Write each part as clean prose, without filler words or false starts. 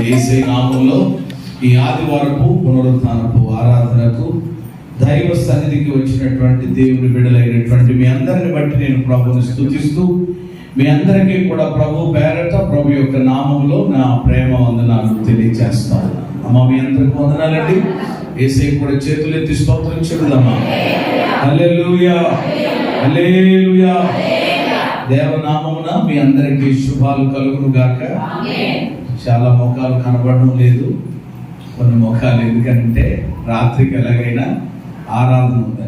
యేసయ్య నామములో ఈ ఆదివారపు పునరుత్థానపు ఆరాధనకు దైవ సన్నిధికి వచ్చినటువంటి దేవుని బిడ్డలైనటువంటి మీ అందరిని బట్టి నేను ప్రభువుని స్తుతిస్తూ మీ అందరికీ కూడా ప్రభు పేరట ప్రభు యొక్క నామములో నా ప్రేమ వందనాలు తెలియజేస్తాను. అమ్మ మీ అందరికి వందనాలండి. యేసయ్య కూడా చేతులు ఎత్తి స్తోత్రం చెబుదామా. హల్లెలూయా, హల్లెలూయా. దేవనామమున మీ అందరికీ శుభాలు కలుగును గాక. చాలా ముఖాలు కనబడడం లేదు, కొన్ని ముఖాలు ఎందుకంటే రాత్రికి ఎలాగైనా ఆరాధన ఉంది,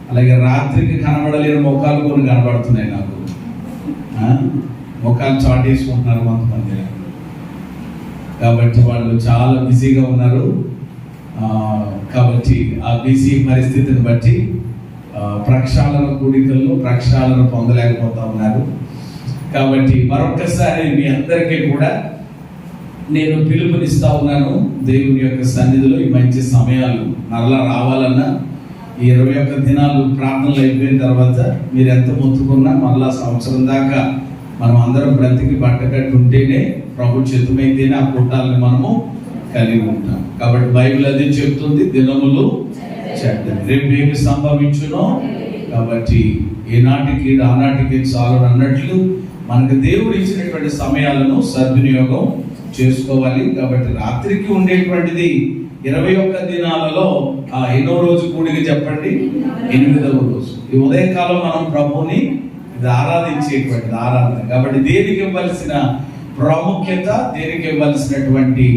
అలాగే రాత్రికి కనబడలేని ముఖాలు కొన్ని కనబడుతున్నాయి నాకు. ముఖాలు చాటేసుకుంటున్నారు కొంతమంది, కాబట్టి వాళ్ళు చాలా బిజీగా ఉన్నారు. కాబట్టి ఆ బిజీ పరిస్థితిని బట్టి ప్రక్షాళన కూడికల్లో ప్రక్షాళన పొందలేకపోతా ఉన్నారు. కాబట్టి మరొకసారి మీ అందరికీ కూడా నేను పిలుపునిస్తా ఉన్నాను. దేవుని యొక్క సన్నిధిలో ఈ మంచి సమయాలు మరలా రావాలన్నా ఈ 21 దినాలు ప్రార్థనలు అయిపోయిన తర్వాత మీరు ఎంత మొత్తుకున్నా మరలా సంవత్సరం దాకా మనం అందరం బ్రతికి బట్టకట్టు ఉంటేనే ప్రభు చిత్తమైతేనే ఆ కూటాలను మనము కలిగి ఉంటాం. కాబట్టి బైబిల్ అదే చెప్తుంది, దినములు చెడ్డవి, రేపు ఏమి సంభవించునో. కాబట్టి ఏనాటికి ఆనాటికి చాలు అన్నట్లు మనకు దేవుడు ఇచ్చినటువంటి సమయాలను సద్వినియోగం చేసుకోవాలి. కాబట్టి రాత్రికి ఉండేటువంటిది 21 దినాలలో ఎన్నో రోజు కూడిక చెప్పండి, 8వ రోజు. ఈ ఉదయకాలం మనం ప్రభువుని ఇది ఆరాధించేటువంటిది ఆరాధన. కాబట్టి దేనికి ఇవ్వాల్సిన ప్రాముఖ్యత, దేనికి ఇవ్వాల్సినటువంటి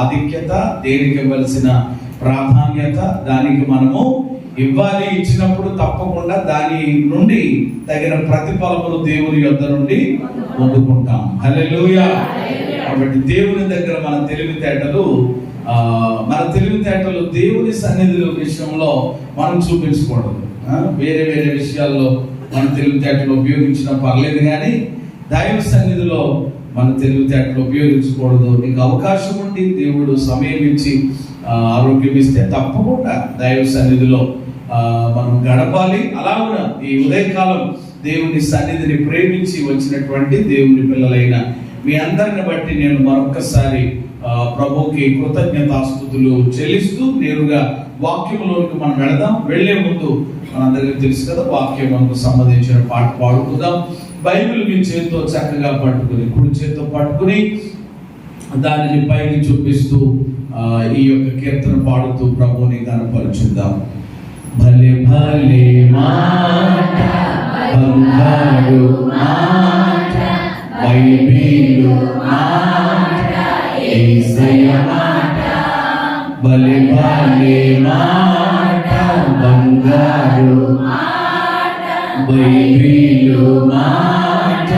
ఆధిక్యత, దేనికి ఇవ్వాల్సిన ప్రాధాన్యత దానికి మనము ఇవ్వాలి. ఇచ్చినప్పుడు తప్పకుండా దాని నుండి తగిన ప్రతిఫలములు దేవుని యొద్ద నుండి పొందుకుంటాం. హల్లెలూయా. కాబట్టి దేవుని దగ్గర మన తెలివితేటలు దేవుని సన్నిధుల విషయంలో మనం చూపించకూడదు. వేరే వేరే విషయాల్లో మన తెలివితేటలు ఉపయోగించినా పర్లేదు, కానీ దైవ సన్నిధిలో మన తెలివితేటలు ఉపయోగించకూడదు. నీకు అవకాశం ఉండి దేవుడు సమయం ఇచ్చి ఆరోగ్యం ఇస్తే తప్పకుండా దైవ సన్నిధిలో మనం గడపాలి. అలాగే ఈ ఉదయకాలం దేవుని సన్నిధిని ప్రేమించి వచ్చినటువంటి దేవుని పిల్లలైన మీ అందరిని బట్టి నేను మరొకసారి ప్రభువుకి కృతజ్ఞతాస్తుతులు చెల్లిస్తూ నేరుగా వాక్యంలోకి మనం వెళదాం. వెళ్లే ముందు మనందరికీ తెలుసు కదా, వాక్యం మనకు సంబంధించిన పాట పాడుకుందాం. బైబిల్ మీ చేతితో చక్కగా పట్టుకుని, కుడి చేతితో పట్టుకుని దానిని పైకి చూపిస్తూ ఈ యొక్క కీర్తన పాడుతూ ప్రభువుని కనపరుచుద్దాం. భలే భలే మాట, బంగారు మాట, బైబిలు మాట, యేసయ్య మాట. భలే భలే మాట, బంగారు మాట, బైబిలు మాట,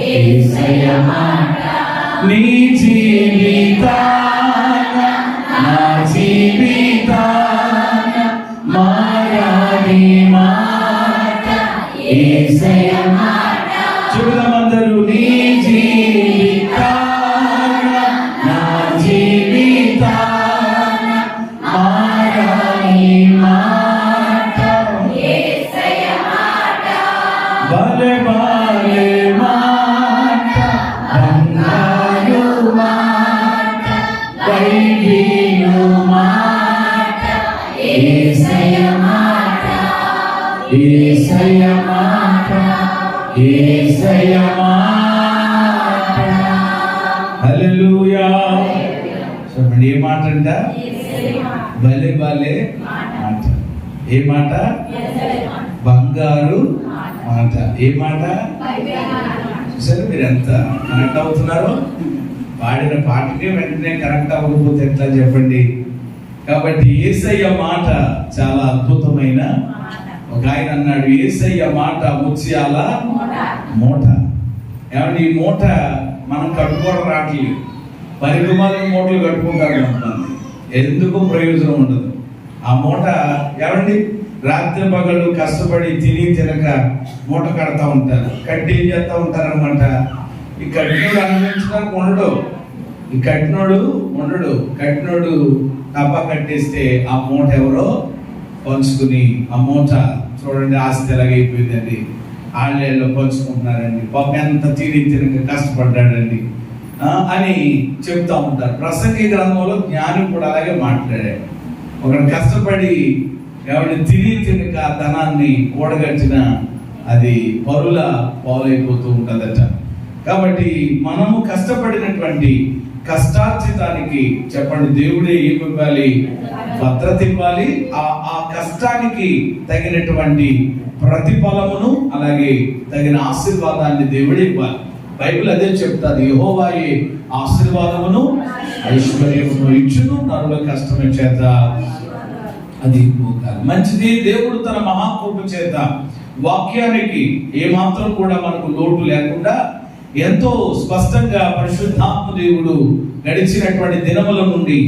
యేసయ్య మాట. నీ జీవితాన నా జీవితాన మారాని మాట, యేసయ్య మాట. చూడమందరూ నీ జీవితాన నా జీవితాన మారాని మాట, యేసయ్య మాట. భలే భలే మాట, బంగారు మాట, బైబిలు మాట, యేసయ్య మాట. యేసయ్య మాట, యేసయ్య మాట. హల్లెలూయా. చెప్పండి, ఏ మాట అంట? భలే భలే మాట. ఏ మాట? బంగారు మాట. ఏ మాట? చూసారు మీరు ఎంత కనెక్ట్ అవుతున్నారు? పాడిన పాటకే వెంటనే కనెక్ట్ అవ్వకపోతే ఎట్లా చెప్పండి. కాబట్టి యేసయ్య మాట చాలా అద్భుతమైన. ఒక ఆయన అన్నాడు, యేసయ్య మాట ముత్యాల మూట. ఏమంటే ఈ మూట మనం కట్టుకోవడం రావట్లేదు. పరిగమాల మూటలు కట్టుకుంటారు కొంతమంది, ఎందుకు ప్రయోజనం ఉండదు. ఆ మూట ఏమండి రాత్రి పగళ్ళు కష్టపడి తిని తినక మూట కడతా ఉంటారు. కట్టి ఏం చేస్తూ ఉంటారు అనమాట, ఈ కట్టినోడు అనుభవించడానికి ఉండడు, ఈ కట్టినోడు ఉండడు. కట్టినోడు డబ్బా కట్టేస్తే ఆ మూట ఎవరో పంచుకుని, ఆ మూట చూడండి ఆస్తి ఎలాగైపోయిందండి. ఆళ్ళేళ్ళు పంచుకుంటున్నారండి, పాపం ఎంత తినక కష్టపడ్డాడండి అని చెప్తా ఉంటారు. ప్రసంగి గ్రంథంలో జ్ఞాని కూడా అలాగే మాట్లాడాడు. ఒకడు కష్టపడి ఎవరిని తినక ధనాన్ని కూడగట్టిన అది పరుల పాలైపోతూ ఉంటుందట. కాబట్టి మనము కష్టపడినటువంటి కష్టార్జితానికి చెప్పండి దేవుడే ఏమి ఇవ్వాలి? భద్రత ఇవ్వాలి. ఆ కష్టానికి తగినటువంటి ప్రతిఫలమును అలాగే తగిన ఆశీర్వాదాన్ని దేవుడే ఇవ్వాలి. బైబిల్ అదే చెప్తాది, యెహోవాయే ఆశీర్వాదమును ఐశ్వర్యమును ఇచ్చును, నరుల కష్టము చేత అది పోతారు. మంచిది. దేవుడు తన మహాకృప చేత వాక్యానికి ఏమాత్రం కూడా మనకు లోటు లేకుండా ఎంతో స్పష్టంగా పరిశుద్ధాత్మ దేవుడు గడిచినటువంటి దినముల నుండి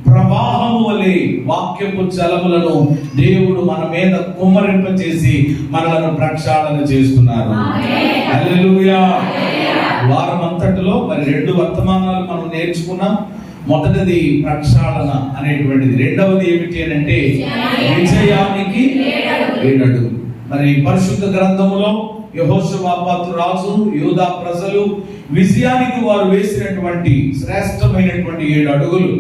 ప్రవాహము వలె వాక్యపు జలములను దేవుడు మన మీద కుమ్మరింప చేసి మనలను ప్రక్షాళన చేస్తున్నారు. హల్లెలూయా. వారం అంతటిలో మరి 2 వర్తమానాలు మనం నేర్చుకున్నాం. మొదటిది ప్రక్షాళన అనేటువంటిది, రెండవది ఏమిటి అని అంటే విజయానికి 7 అడుగులు. మరి పరిశుద్ధ గ్రంథములో యెహోషువాపాతు రాజు, యూదా ప్రజలు విజయానికి వారు వేసినటువంటి శ్రేష్టమైనటువంటి 7 అడుగులు.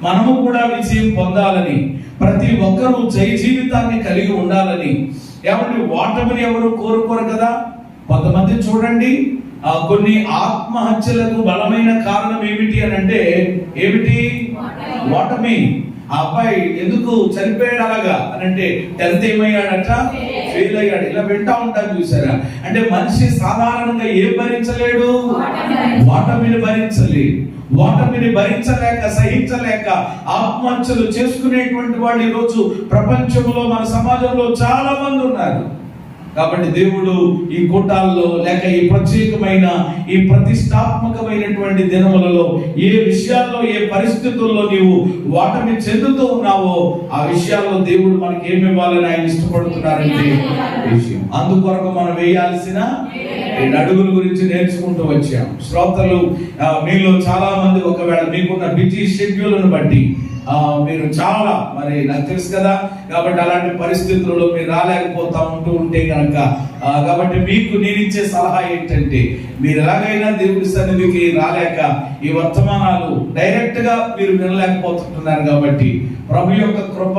మనము కూడా విజయం పొందాలని, ప్రతి ఒక్కరూ జయ జీవితాన్ని కలిగి ఉండాలని, ఎవరి ఓటమిని ఎవరు కోరుకోరు కదా. కొంతమంది చూడండి, కొన్ని ఆత్మహత్యలకు బలమైన కారణం ఏమిటి అని అంటే ఏమిటి? ఓటమి. ఆ అబ్బాయి ఎందుకు చనిపోయాడు అలాగా అని అంటే 10th ఏమయ్యాడట? ఫెయిల్ అయ్యాడు. ఇలా వింటా ఉంటాను చూసారా? అంటే మనిషి సాధారణంగా ఏం భరించలేడు? ఓటమిని భరించలేడు. ఓటమిని భరించలేక, సహించలేక ఆత్మహత్యలు చేసుకునేటువంటి వాళ్ళు ఈరోజు ప్రపంచంలో, మన సమాజంలో చాలా మంది ఉన్నారు. కాబట్టి దేవుడు ఈ కూటాల్లో లేక ఈ ప్రత్యేకమైన ఈ ప్రతిష్టాత్మకమైనటువంటి దినములలో ఏ విషయాల్లో, ఏ పరిస్థితుల్లో నీవు ఓటమి చెందుతూ ఉన్నావో ఆ విషయాల్లో దేవుడు మనకి ఏమి ఇవ్వాలని ఆయన ఇష్టపడుతున్నారంటే విషయం. అందుకొరకు మనం వేయాల్సిన 7 అడుగుల గురించి నేర్చుకుంటూ వచ్చాం. శ్రోతలు మీలో చాలా మంది ఒకవేళ మీకున్న బిజీ షెడ్యూల్ను బట్టి మీరు చాలా, మరి నాకు తెలుసు కదా, కాబట్టి అలాంటి పరిస్థితుల్లో మీరు రాలేకపోతా ఉంటే కనుక కాబట్టి మీకు నేను ఇచ్చే సలహా ఏంటంటే, మీరు ఎలాగైనా దేవుడి సన్నిధికి రాలేక ఈ వర్తమానాలు డైరెక్ట్ గా మీరు వినలేకపోతున్నారు కాబట్టి ప్రభు యొక్క కృప,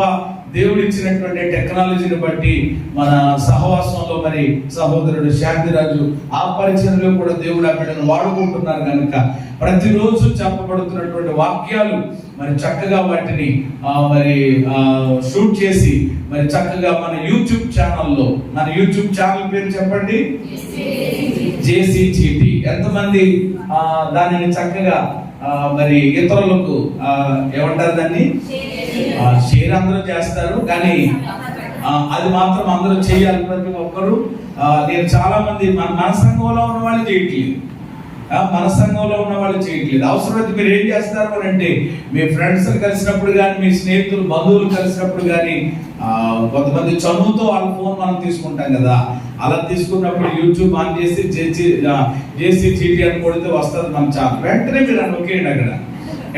దేవుడు ఇచ్చినటువంటి టెక్నాలజీని బట్టి మన సహవాసంలో మరి సహోదరుడు శాంతిరాజు ఆ పరిచయంలో కూడా దేవుడు అక్కడను వాడుకుంటున్నారు కనుక ప్రతిరోజు చెప్పబడుతున్నటువంటి వాక్యాలు మరి చక్కగా వాటిని మరి షూట్ చేసి మరి చక్కగా మన యూట్యూబ్ ఛానల్లో, మన యూట్యూబ్ ఛానల్ పేరు చెప్పండి, JCGT. ఎంతమంది దానిని చక్కగా మరి ఇతరులకు ఏమంటారు దాన్ని షేర్ అందరూ చేస్తారు, కానీ అది మాత్రం అందరూ చేయాలి ప్రతి ఒక్కరు. నేను చాలా మంది మన సంఘంలో ఉన్న వాళ్ళు చేయట్లేదు, మన సంఘంలో ఉన్న వాళ్ళు చేయట్లేదు. అవసరమైతే మీరు ఏం చేస్తారు అని అంటే, మీ ఫ్రెండ్స్ కలిసినప్పుడు కానీ, మీ స్నేహితులు, బంధువులు కలిసినప్పుడు కానీ, కొంతమంది చదువుతో వాళ్ళ ఫోన్ మనం తీసుకుంటాం కదా, అలా తీసుకున్నప్పుడు యూట్యూబ్ ఆన్ చేసి JCGT అని కొడితే వస్తుంది మన ఛానల్. వెంటనే మీరు అని ఒకేయండి అక్కడ,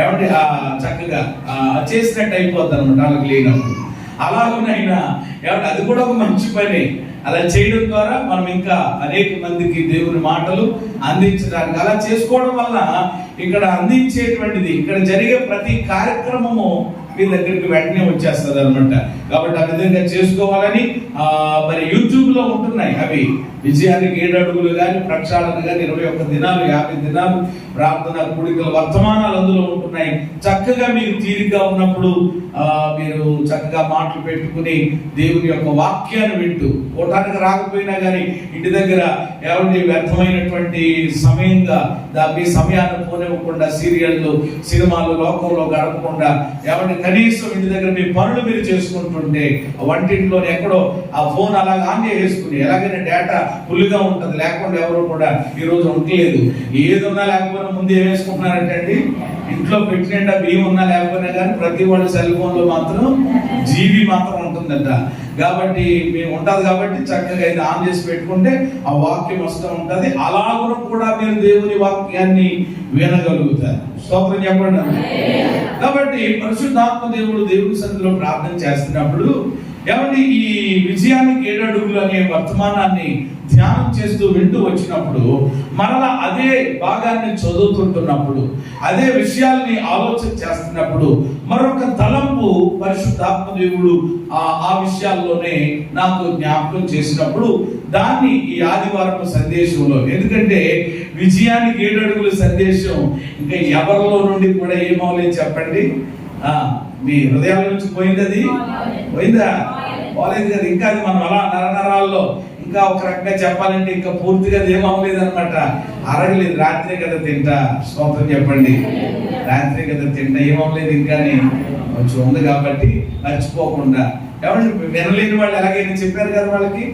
ఏమంటే చక్కగా చేసినట్టు అయిపోద్ది అనమాట వాళ్ళకి లేనప్పుడు. అలాగనైనా ఏమంటే అది కూడా ఒక మంచి పని. అలా చేయడం ద్వారా మనం ఇంకా అనేక మందికి దేవుని మాటలు అందించడానికి, అలా చేసుకోవడం వల్ల ఇక్కడ అందించేటువంటిది, ఇక్కడ జరిగే ప్రతి కార్యక్రమము మీ దగ్గరికి వెంటనే వచ్చేస్తుంది అనమాట. కాబట్టి ఆ విధంగా చేసుకోవాలని మరి యూట్యూబ్ లో ఉంటున్నాయి అవి. విజయానికి 7 అడుగులు కానీ, ప్రక్షాళన కానీ, 21 దినాలు, 50 దినాలు ప్రార్థన కూడికల వర్తమానాలు అందులో ఉంటున్నాయి. చక్కగా మీరు తీరిగ్గా ఉన్నప్పుడు మీరు చక్కగా మాటలు పెట్టుకుని దేవుని యొక్క వాక్యాన్ని వింటూ, కోటానికి రాకపోయినా కానీ ఇంటి దగ్గర ఎవరి వ్యర్థమైనటువంటి సమయంగా మీ సమయాన్ని పోనివ్వకుండా, సీరియళ్ళు, సినిమాలు, లోకంలో గడపకుండా ఎవరి కనీసం ఇంటి దగ్గర మీ పనులు మీరు చేసుకుంటుంటే వంటింట్లో ఎక్కడో ఆ ఫోన్ అలాగ ఆన్ చేసుకుని, ఎలాగైనా డేటా ఫుల్గా ఉంటుంది, లేకుండా ఎవరు కూడా ఈరోజు ఉండలేదు. ఏదున్నా లేకపోయినా ముందు ఏం వేసుకుంటున్నారంటే అండి, ఇంట్లో పెట్టిన బియ్యం ఉన్నా లేకపోయినా కానీ ప్రతి వాళ్ళ సెల్ ఫోన్లో మాత్రం జీబీ మాత్రం ఉంటుందంట. కాబట్టి మేము ఉంటుంది కాబట్టి చక్కగా ఇది ఆన్ చేసి పెట్టుకుంటే ఆ వాక్యం వస్తూ ఉంటుంది. అలాగూ కూడా మీరు దేవుని వాక్యాన్ని వినగలుగుతారు. స్తోత్రం చెప్పండి. కాబట్టి పరిశుద్ధాత్మ దేవుడు దేవుని సన్నిధిలో ప్రార్థన చేస్తున్నప్పుడు ఏమంటే ఈ విజయానికి 7 అడుగులు అనే వర్తమానాన్ని ధ్యానం చేస్తూ వింటూ వచ్చినప్పుడు, మరలా అదే భాగాన్ని చదువుతుంటున్నప్పుడు, అదే విషయాల్ని ఆలోచన చేస్తున్నప్పుడు మరొక తలంపు పరిశుద్ధాత్మ దేవుడు ఆ విషయాల్లోనే నాకు జ్ఞాపకం చేసినప్పుడు దాన్ని ఈ ఆదివారం సందేశంలో, ఎందుకంటే విజయానికి 7 అడుగుల సందేశం ఇంకా ఎవరిలో నుండి కూడా ఏమవలేదు చెప్పండి. మీ హృదయాల నుంచి పోయింది, అది పోయిందా? పోలేదు కదా. ఇంకా అది మనం అలా నరనరాల్లో ఇంకా ఒక రకంగా చెప్పాలంటే ఇంకా పూర్తిగా ఏమవలేదు అనమాట. అరగలేదు. రాత్రే కదా తింటా, స్తోత్రం చెప్పండి. రాత్రే కదా తింటా, ఏమవలేదు ఇంకా కొంచెం ఉంది కాబట్టి మర్చిపోకుండా. ఎవరు వినలేని వాళ్ళు ఎలాగైనా చెప్పారు కదా వాళ్ళకి,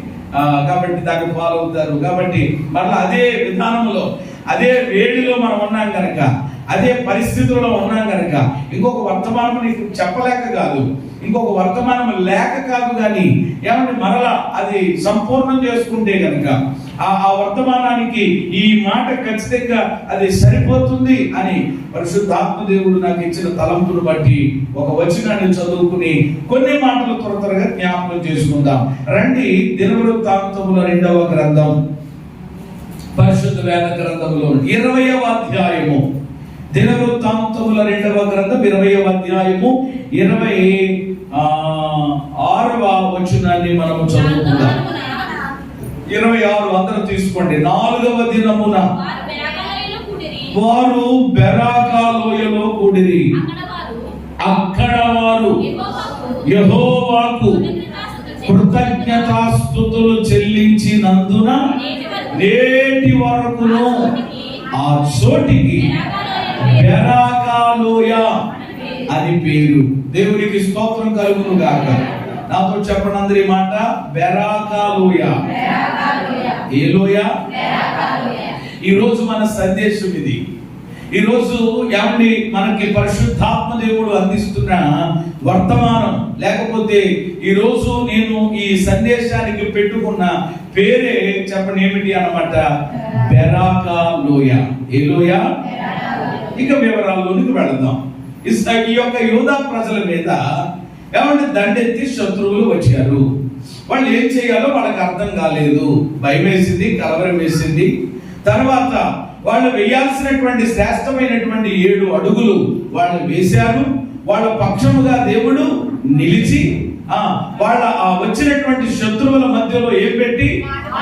కాబట్టి దాన్ని ఫాలో అవుతారు. కాబట్టి మళ్ళీ అదే విధానంలో, అదే వేడిలో మనం ఉన్నాం కనుక, అదే పరిస్థితుల్లో ఉన్నాం కనుక ఇంకొక వర్తమానం నీకు చెప్పలేక కాదు, ఇంకొక వర్తమానం లేక కాదు, కానీ ఏమంటే మరలా అది సంపూర్ణం చేసుకుంటే కనుక ఆ వర్తమానానికి ఈ మాట ఖచ్చితంగా అది సరిపోతుంది అని పరిశుద్ధాత్మ దేవుడు నాకు ఇచ్చిన తలంపును బట్టి ఒక వచనాన్ని చదువుకుని కొన్ని మాటలు త్వరగా జ్ఞాపకం చేసుకుందాం రండి. దినవృత్తాంతముల 2వ గ్రంథం, పరిశుద్ధ వేద గ్రంథంలో 20వ అధ్యాయము. దినవృత్తాంతముల 2వ గ్రంథం 20వ అధ్యాయము 26వ వచనాన్ని మనము చదువుకుందాం. 26 అందరూ తీసుకోండి. 4వ దినమున వారు బెరాకా లోయలో కూడిరి. అక్కడ వారు యెహోవాకు కృతజ్ఞతాస్తుతులు చెల్లించినందున నేటి వరకును ఆ చోటికి బెరాకా లోయ అని పేరు. దేవునికి స్తోత్రం కలుగును గాక. నాతో చెప్పండి అందరి మాట, బెరాకా లోయ. ఏ లోయ? ఈ రోజు మన సందేశం ఇది. ఈ రోజు ఏమండి మనకి పరిశుద్ధాత్మ దేవుడు అందిస్తున్న వర్తమానం, లేకపోతే ఈ రోజు నేను ఈ సందేశానికి పెట్టుకున్న పేరే చెప్పండి ఏమిటి అన్నమాట, బెరాకా లోయ. ఏ లోయ? ఇక వివరాల్లోనికి వెళదాం. ఈ యొక్క యూదా ప్రజల మీద ఏమంటే దండెత్తి శత్రువులు వచ్చారు. వాళ్ళు ఏం చేయాలో వాళ్ళకి అర్థం కాలేదు. భయం వేసింది, కలవరం వేసింది. తర్వాత వాళ్ళు వేయాల్సినటువంటి శ్రేష్టమైనటువంటి 7 అడుగులు వాళ్ళు వేశారు. వాళ్ళ పక్షముగా దేవుడు నిలిచి వాళ్ళ వచ్చినటువంటి శత్రువుల మధ్యలో ఏం పెట్టి,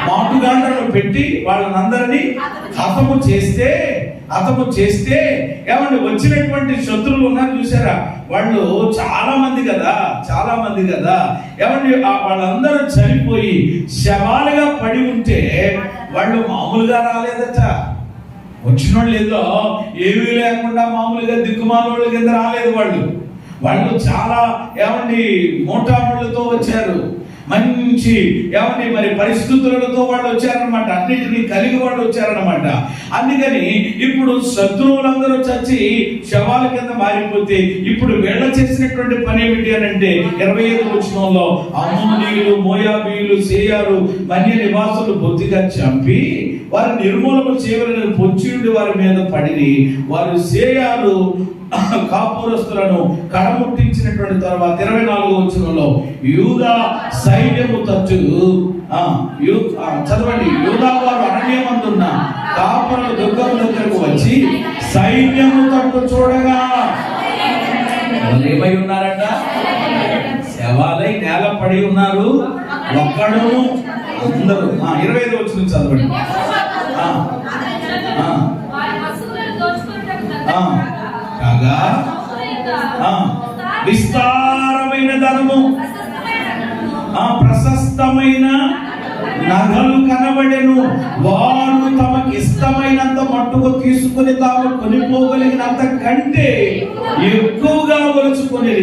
మాటుగాండ్రను పెట్టి వాళ్ళనందరినీ హతము చేస్తే ఏమంటే వచ్చినటువంటి శత్రువులు ఉన్నారు చూసారా, వాళ్ళు చాలా మంది కదా ఏమంటే వాళ్ళందరూ చనిపోయి శవాలుగా పడి ఉంటే వాళ్ళు మామూలుగా రాలేదట. వచ్చిన వాళ్ళు ఏదో ఏమీ లేకుండా మామూలుగా దిక్కుమాల కింద రాలేదు. వాళ్ళు చాలా ఏమండి మోటాములతో వచ్చారు. మంచి ఏమండి మరి పరిస్థితులతో వాళ్ళు వచ్చారనమాట. అన్నిటినీ కలిగి వాళ్ళు వచ్చారనమాట. అందుకని ఇప్పుడు శత్రువులందరూ చచ్చి శవాల కింద మారిపోతే ఇప్పుడు వీళ్ళ చేసినటువంటి పని ఏమిటి అని అంటే 25వ వచనంలో అమ్మోనీయులు, మోయాబీయులు, సేయారు, మన్య నివాసులు బొత్తిగా చంపి వారి నిర్మూలన చేయవలని పొచ్చియుడి వారి మీద పడి వారు సేయారు కాపురస్తులను కడముట్టించినటువంటి తర్వాత 24వ వచనంలో యూదా సైన్యము తచ్చు చదవండి. యూదా వారు అరణ్యమందున్న కాపురుల దుర్గం దగ్గరకు వచ్చి సైన్యము తట్టు చూడగా ఏమై ఉన్నారట, శవాలై నేల పడి ఉన్నారు. ఒక్కడు అందరూ 25వ వచనం చదవండి. కాగా విస్తారమైన ధనము, ప్రశస్తమైన నగలు కనబడెను. వారు తమకు ఇష్టమైనంత మట్టుకు తీసుకుని తాము కొనిపోగలిగినంత కంటే ఎక్కువగా ఒలుచుకొని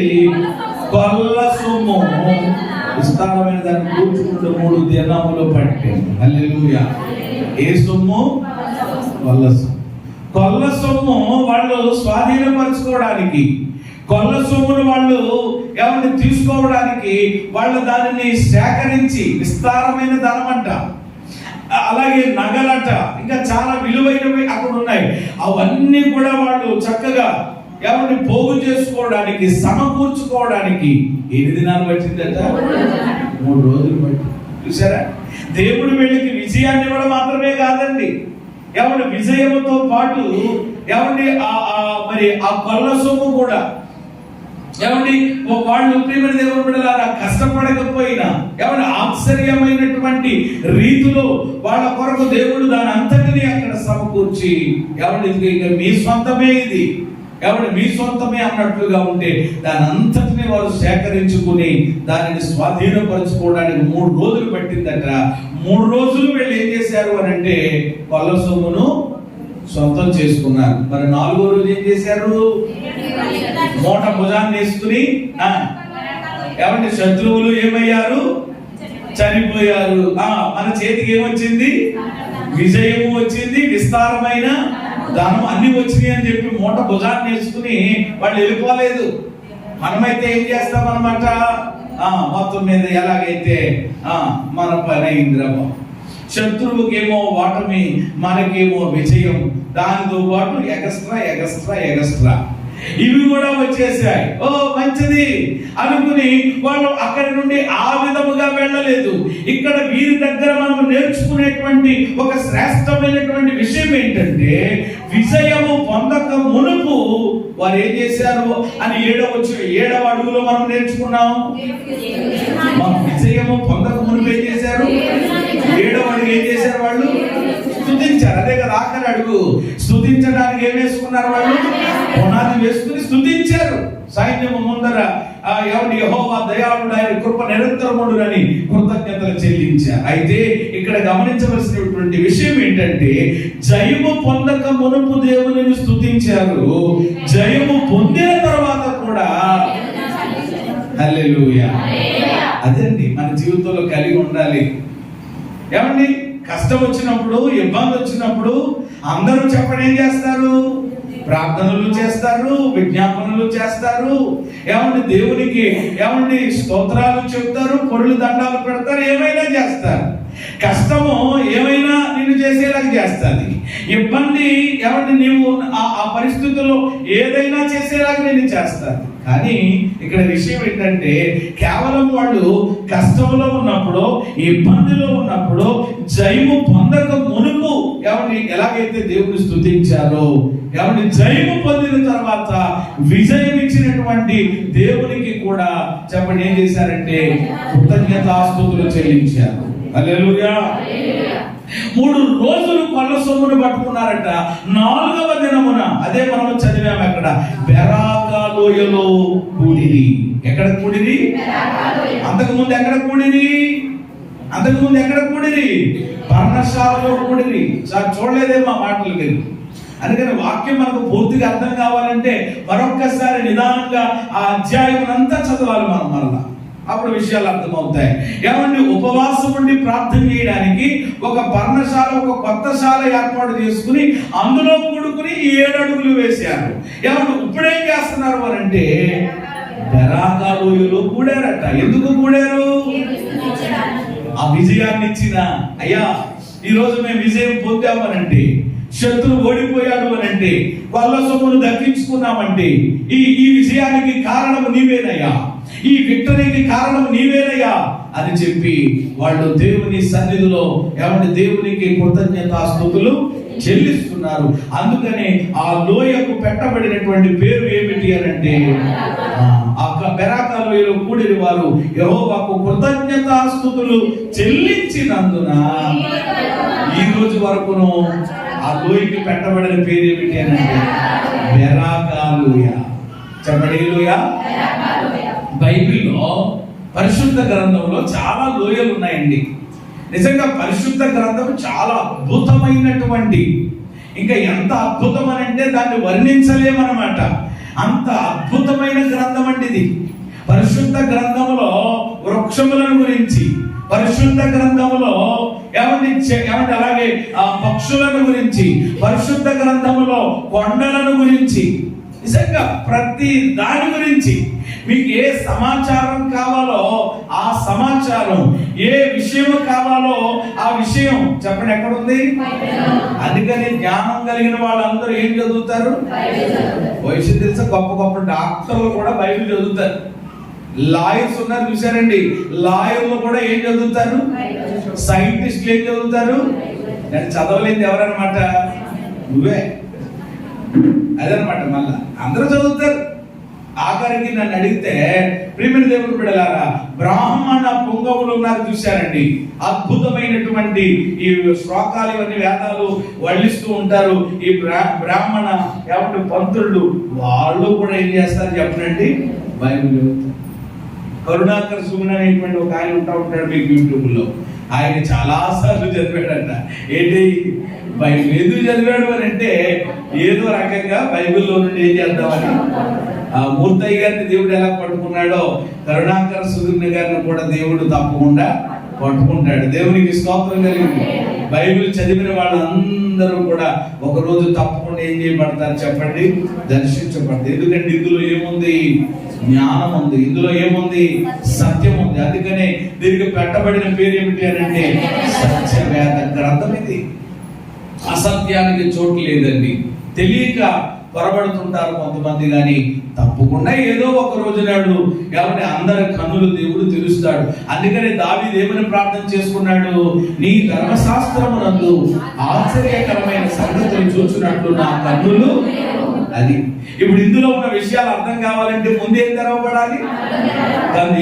కొల్ల సొమ్ము, విస్తారమైన దాన్ని కూర్చుకుంటూ 3 దినములు పట్టింది. హల్లెలూయా. ఏ సొమ్ము? కొల్ల సొమ్ము వాళ్ళు స్వాధీనపరచుకోవడానికి, కొల్ల సొమ్మును వాళ్ళు ఏమని తీసుకోవడానికి వాళ్ళు దానిని సేకరించి, విస్తారమైన ధనం అంట, అలాగే నగలట, ఇంకా చాలా విలువైనవి అక్కడ ఉన్నాయి. అవన్నీ కూడా వాళ్ళు చక్కగా ఏమని పోగు చేసుకోవడానికి, సమకూర్చుకోవడానికి 8 దినాలు పట్టిందట. 3 రోజులు పట్టి చూసారా? దేవుడు వీళ్ళకి విజయాన్ని ఇవ్వడం మాత్రమే కాదండి, ఏమంటే విజయముతో పాటు ఏమండి మరి ఆ కొల్ల సొమ్ము కూడా ఏమండి వాళ్ళు ప్రియమైన దేవుని బిడ్డలారా కష్టపడకపోయినా ఏమంటే ఆశ్చర్యమైనటువంటి రీతిలో వాళ్ళ కొరకు దేవుడు దాని అంతటిని అక్కడ సమకూర్చి ఏమంటే ఇక మీ సొంతమే ఇది, కాబట్టి మీ సొంతమే అన్నట్లుగా ఉంటే దాని అంతటిని వారు సేకరించుకుని దానిని స్వాధీనపరచుకోవడానికి 3 రోజులు పట్టిందట. 3 రోజులు వీళ్ళు ఏం చేశారు అని అంటే కొల్ల సొమ్మును సొంతం చేసుకున్నారు. మరి 4వ రోజు ఏం చేశారు? మూట భుజాన్ని వేసుకుని ఏమంటే శత్రువులు ఏమయ్యారు? చనిపోయారు. మన చేతికి ఏమొచ్చింది? విజయము వచ్చింది, విస్తారమైన ధనం అన్ని వచ్చినాయి అని చెప్పి మూట భుజాన్ని వేసుకుని వాళ్ళు వెళ్ళిపోలేదు. మనమైతే ఏం చేస్తాం అన్నమాట, మొత్తం మీద ఎలాగైతే మన పని అయిందిరామో, శత్రువుకేమో ఓటమి, మనకేమో విజయం, దానితో పాటు ఎగస్ట్రా ఇవి కూడా వచ్చేసాయి. మంచిది అనుకుని వాళ్ళు అక్కడి నుండి ఆ విధముగా వెళ్ళలేదు. ఇక్కడ వీరి దగ్గర మనం నేర్చుకునేటువంటి ఒక శ్రేష్టమైనటువంటి విషయం ఏంటంటే విజయము పొందక మునుపు వారు ఏం చేశారు అని 7వ అడుగులో మనం నేర్చుకున్నాం. విజయము పొందక మునుపు ఏం చేశారు? 7వ అడుగు ఏం చేశారు? వాళ్ళు స్తుతించారు. అదే కదా ఆఖరి అడుగు. స్తుతించడానికి ఏం వేసుకున్నారు? వాళ్ళు పునాది వేసుకుని స్తుతించారు. సైన్యము ముందర యెహోవా దయాళుడు, ఆయన కృప నిరంతరముండునని కృతజ్ఞతలు చెల్లించారు. అయితే ఇక్కడ గమనించవలసినటువంటి విషయం ఏంటంటే జయము పొందక మునుపు దేవుని స్తుతించారు, జయము పొందిన తర్వాత కూడా హల్లెలూయా. అదండి మన జీవితంలో కలిగి ఉండాలి. ఏమండి కష్టం వచ్చినప్పుడు, ఇబ్బంది వచ్చినప్పుడు అందరూ చెప్పడం ఏం చేస్తారు? ప్రార్థనలు చేస్తారు, విజ్ఞాపనలు చేస్తారు, ఏమండి దేవునికి ఏమండి స్తోత్రాలు చెప్తారు, పొరులు దండాలు పెడతారు, ఏమైనా చేస్తారు. కష్టము ఏమైనా నిన్ను చేసేలాగా చేస్తుంది. ఇబ్బంది ఏమంటే నీవు ఆ పరిస్థితుల్లో ఏదైనా చేసేలాగా నేను చేస్తాను. కానీ ఇక్కడ విషయం ఏంటంటే కేవలం వాళ్ళు కష్టంలో ఉన్నప్పుడు, ఇబ్బందిలో ఉన్నప్పుడు, జయము పొందక మునుపు ఏమండి ఎలాగైతే దేవుని స్తుతించారో, ఏమండి జయము పొందిన తర్వాత విజయం ఇచ్చినటువంటి దేవునికి కూడా చెప్పండి ఏం చేశారంటే కృతజ్ఞతాస్తుతులు చెల్లించారు. హల్లెలూయా. 3 రోజులు కొల్ల సొమ్మును పట్టుకున్నారట. 4వ దినమున అదే మనం చదివాము అక్కడ బెరాకా లోయలో కూడిరి. ఎక్కడ కూడిరి? అంతకుముందు ఎక్కడ కూడిరి? పర్ణశాలలో కూడిరి. చూడలేదేమో మాటలు మీరు. అందుకని వాక్యం మనకు పూర్తిగా అర్థం కావాలంటే మరొక్కసారి నిదానంగా ఆ అధ్యాయం అంతా చదవాలి మనం మరలా. అప్పుడు విషయాలు అర్థమవుతాయి. ఏమంటే ఉపవాసం ఉండి ప్రార్థన చేయడానికి ఒక పర్ణశాల, ఒక కొత్త శాల ఏర్పాటు చేసుకుని అందులో కూడుకుని 7 అడుగులు వేశారు. ఏమంటే ఇప్పుడేం చేస్తున్నారు అంటే బెరాకా లోయలో కూడారట. ఎందుకు కూడారు? ఆ విజయాన్ని ఇచ్చిన అయ్యా ఈ రోజు మేము విజయం పొందామనంటే, శత్రువు ఓడిపోయాడు అనంటే, కొల్ల సొమ్మును దక్కించుకున్నామంటే ఈ విజయానికి కారణం నీవేనయ్యా, ఈ విక్టరీకి కారణం నీవేనయ్యా అని చెప్పి వాళ్ళు దేవుని సన్నిధిలో ఏమంటే దేవునికి కృతజ్ఞతాస్తుతులు చెల్లిస్తున్నారు. అందుకనే ఆ లోయకు పెట్టబడినటువంటి పేరు ఏమిటి అనంటే ఆ బెరాకా లోయలో కూడిన వారు యెహోవాకు కృతజ్ఞతాస్తుతులు చెల్లించినందున ఈ రోజు వరకును ఆ లోయకి పెట్టబడిన పేరు ఏమిటి అనంటే బెరాకా లోయ. చెప్పండి లోయ. బైబిల్లో పరిశుద్ధ గ్రంథంలో చాలా లోయలు ఉన్నాయండి. నిజంగా పరిశుద్ధ గ్రంథం చాలా అద్భుతమైనటువంటి, ఇంకా ఎంత అద్భుతం అని అంటే దాన్ని వర్ణించలేమన్నమాట. అంత అద్భుతమైన గ్రంథం అండి ఇది. పరిశుద్ధ గ్రంథంలో వృక్షములను గురించి, పరిశుద్ధ గ్రంథంలో ఏమంటే అలాగే పక్షులను గురించి, పరిశుద్ధ గ్రంథంలో కొండలను గురించి, నిజంగా ప్రతి దాని గురించి మీకు ఏ సమాచారం కావాలో ఆ సమాచారం, ఏ విషయం కావాలో ఆ విషయం చెప్పండి ఎక్కడుంది. అందుకని జ్ఞానం కలిగిన వాళ్ళందరూ ఏం చదువుతారు? వయసు తెలిసిన గొప్ప గొప్ప డాక్టర్లు కూడా బైబిల్ చదువుతారు. లాయర్స్ ఉన్నారు చూసారండి, లాయర్లు కూడా ఏం చదువుతారు? సైంటిస్టులు ఏం చదువుతారు? నేను చదవలేదు ఎవరన్నమాట? నువ్వే. అదనమాట. మళ్ళా అందరూ చదువుతారు. ఆఖరికి నన్ను అడిగితే ప్రియమైన దేవుని బిడ్డలారా, బ్రాహ్మణ పుంగవులు ఉన్నారు చూశారండి, అద్భుతమైనటువంటి ఈ శ్లోకాలు ఇవన్నీ వేదాలు వల్లిస్తూ ఉంటారు. ఈ బ్రాహ్మణ ఏమంటే పంతులు వాళ్ళు కూడా ఏం చేస్తారు చెప్పనండి? బైబిల్ చదువుతారు. కరుణాకర్ సుమన్ అనేటువంటి ఒక ఆయన ఉంటాడు మీకు యూట్యూబ్లో. ఆయన చాలాసార్లు చదివాడంట. ఏంటి బైబిల్ ఎందుకు చదివాడు అని అంటే, ఏదో రకంగా బైబిల్లో నుండి ఏం చేద్దామని. మూర్తయ్య గారిని దేవుడు ఎలా పట్టుకున్నాడో కరుణాకర సుమన్ గారిని కూడా దేవుడు తప్పకుండా పట్టుకుంటాడు. దేవునికి స్తోత్రం కలిగింది. బైబిల్ చదివిన వాళ్ళందరూ కూడా ఒక రోజు తప్పకుండా ఏం చేయబడతారు చెప్పండి? దర్శించబడతారు. ఎందుకంటే ఇందులో ఏముంది? జ్ఞానం ఉంది. ఇందులో ఏముంది? సత్యం ఉంది. అందుకనే దీనికి పెట్టబడిన పేరు ఏమిటి అని అంటే సత్యవేద గ్రంథం. ఇది అసత్యానికి చోటు లేదండి. తెలియక పొరబడుతుంటారు కొంతమంది, కానీ తప్పకుండా ఏదో ఒక రోజు నాడు ఎవరి అందరి కన్నులు దేవుడు తెలుస్తాడు. అందుకనే దావీదు ఏమని ప్రార్థన చేసుకున్నాడు? నీ ధర్మశాస్త్రమునందు ఆశ్చర్యకరమైన సంగతులు చూసినట్లు నా కన్నులు. అది ఇప్పుడు ఇందులో ఉన్న విషయాలు అర్థం కావాలంటే ముందేం తెరవబడాలి?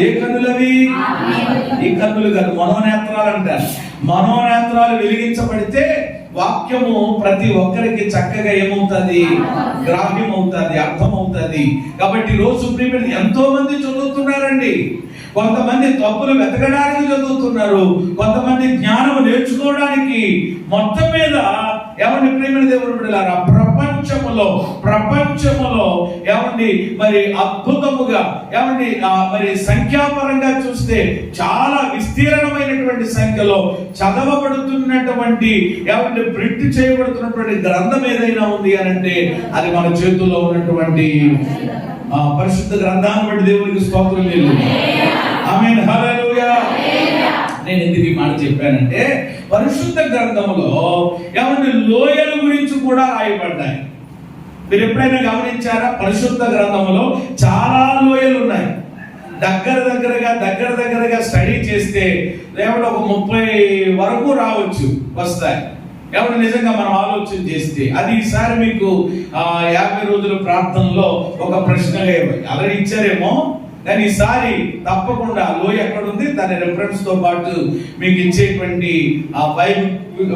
ఏ కన్నులు అవి? ఈ కన్నులు కాదు, మనోనేత్రాలు అంటారు. మనోనేత్రాలు వెలిగించబడితే వాక్యము ప్రతి ఒక్కరికి చక్కగా ఏమవుతుంది? గ్రాహ్యం అవుతుంది, అర్థం అవుతుంది. కాబట్టి రోజు ప్రియమైన ఎంతో మంది చదువుతున్నారండి. కొంతమంది తప్పులు వెతకడానికి చదువుతున్నారు, కొంతమంది జ్ఞానం నేర్చుకోవడానికి. మొత్తం మీద ఏమండి ప్రియమైన దేవుని బిడ్డలారా, ప్రపంచములో ఏమండి మరి అద్భుతముగా ఏమండి మరి సంఖ్యాపరంగా చూస్తే చాలా విస్తీర్ణమైనటువంటి సంఖ్యలో చదవబడుతున్నటువంటి ఏమంటే ప్రింట్ చేయబడుతున్నటువంటి గ్రంథం ఏదైనా ఉంది అని అంటే అది మన చేతుల్లో ఉన్నటువంటి పరిశుద్ధ గ్రంథాన్ని బట్టి దేవునికి స్తోత్రం లేదు. ఆమేన్, హల్లెలూయా. నేను ఎందుకు ఈ మాట చెప్పానంటే, పరిశుద్ధ గ్రంథంలో ఏమంటే లోయల గురించి కూడా రాయబడ్డాయి. మీరు ఎప్పుడైనా గమనించారా? పరిశుద్ధ గ్రంథంలో చాలా లోయలు ఉన్నాయి. దగ్గరగా స్టడీ చేస్తే ఏమంటే ఒక 30 వరకు రావచ్చు, వస్తాయి. ఎవరు నిజంగా మనం ఆలోచన చేస్తే అది ఈసారి మీకు 50 రోజుల ప్రార్థనలో ఒక ప్రశ్నగా ఆల్రెడీ ఇచ్చారేమో, కానీ ఈసారి తప్పకుండా లోయ ఎక్కడ ఉంది దాని రెఫరెన్స్ తో పాటు మీకు ఇచ్చేటువంటి ఆ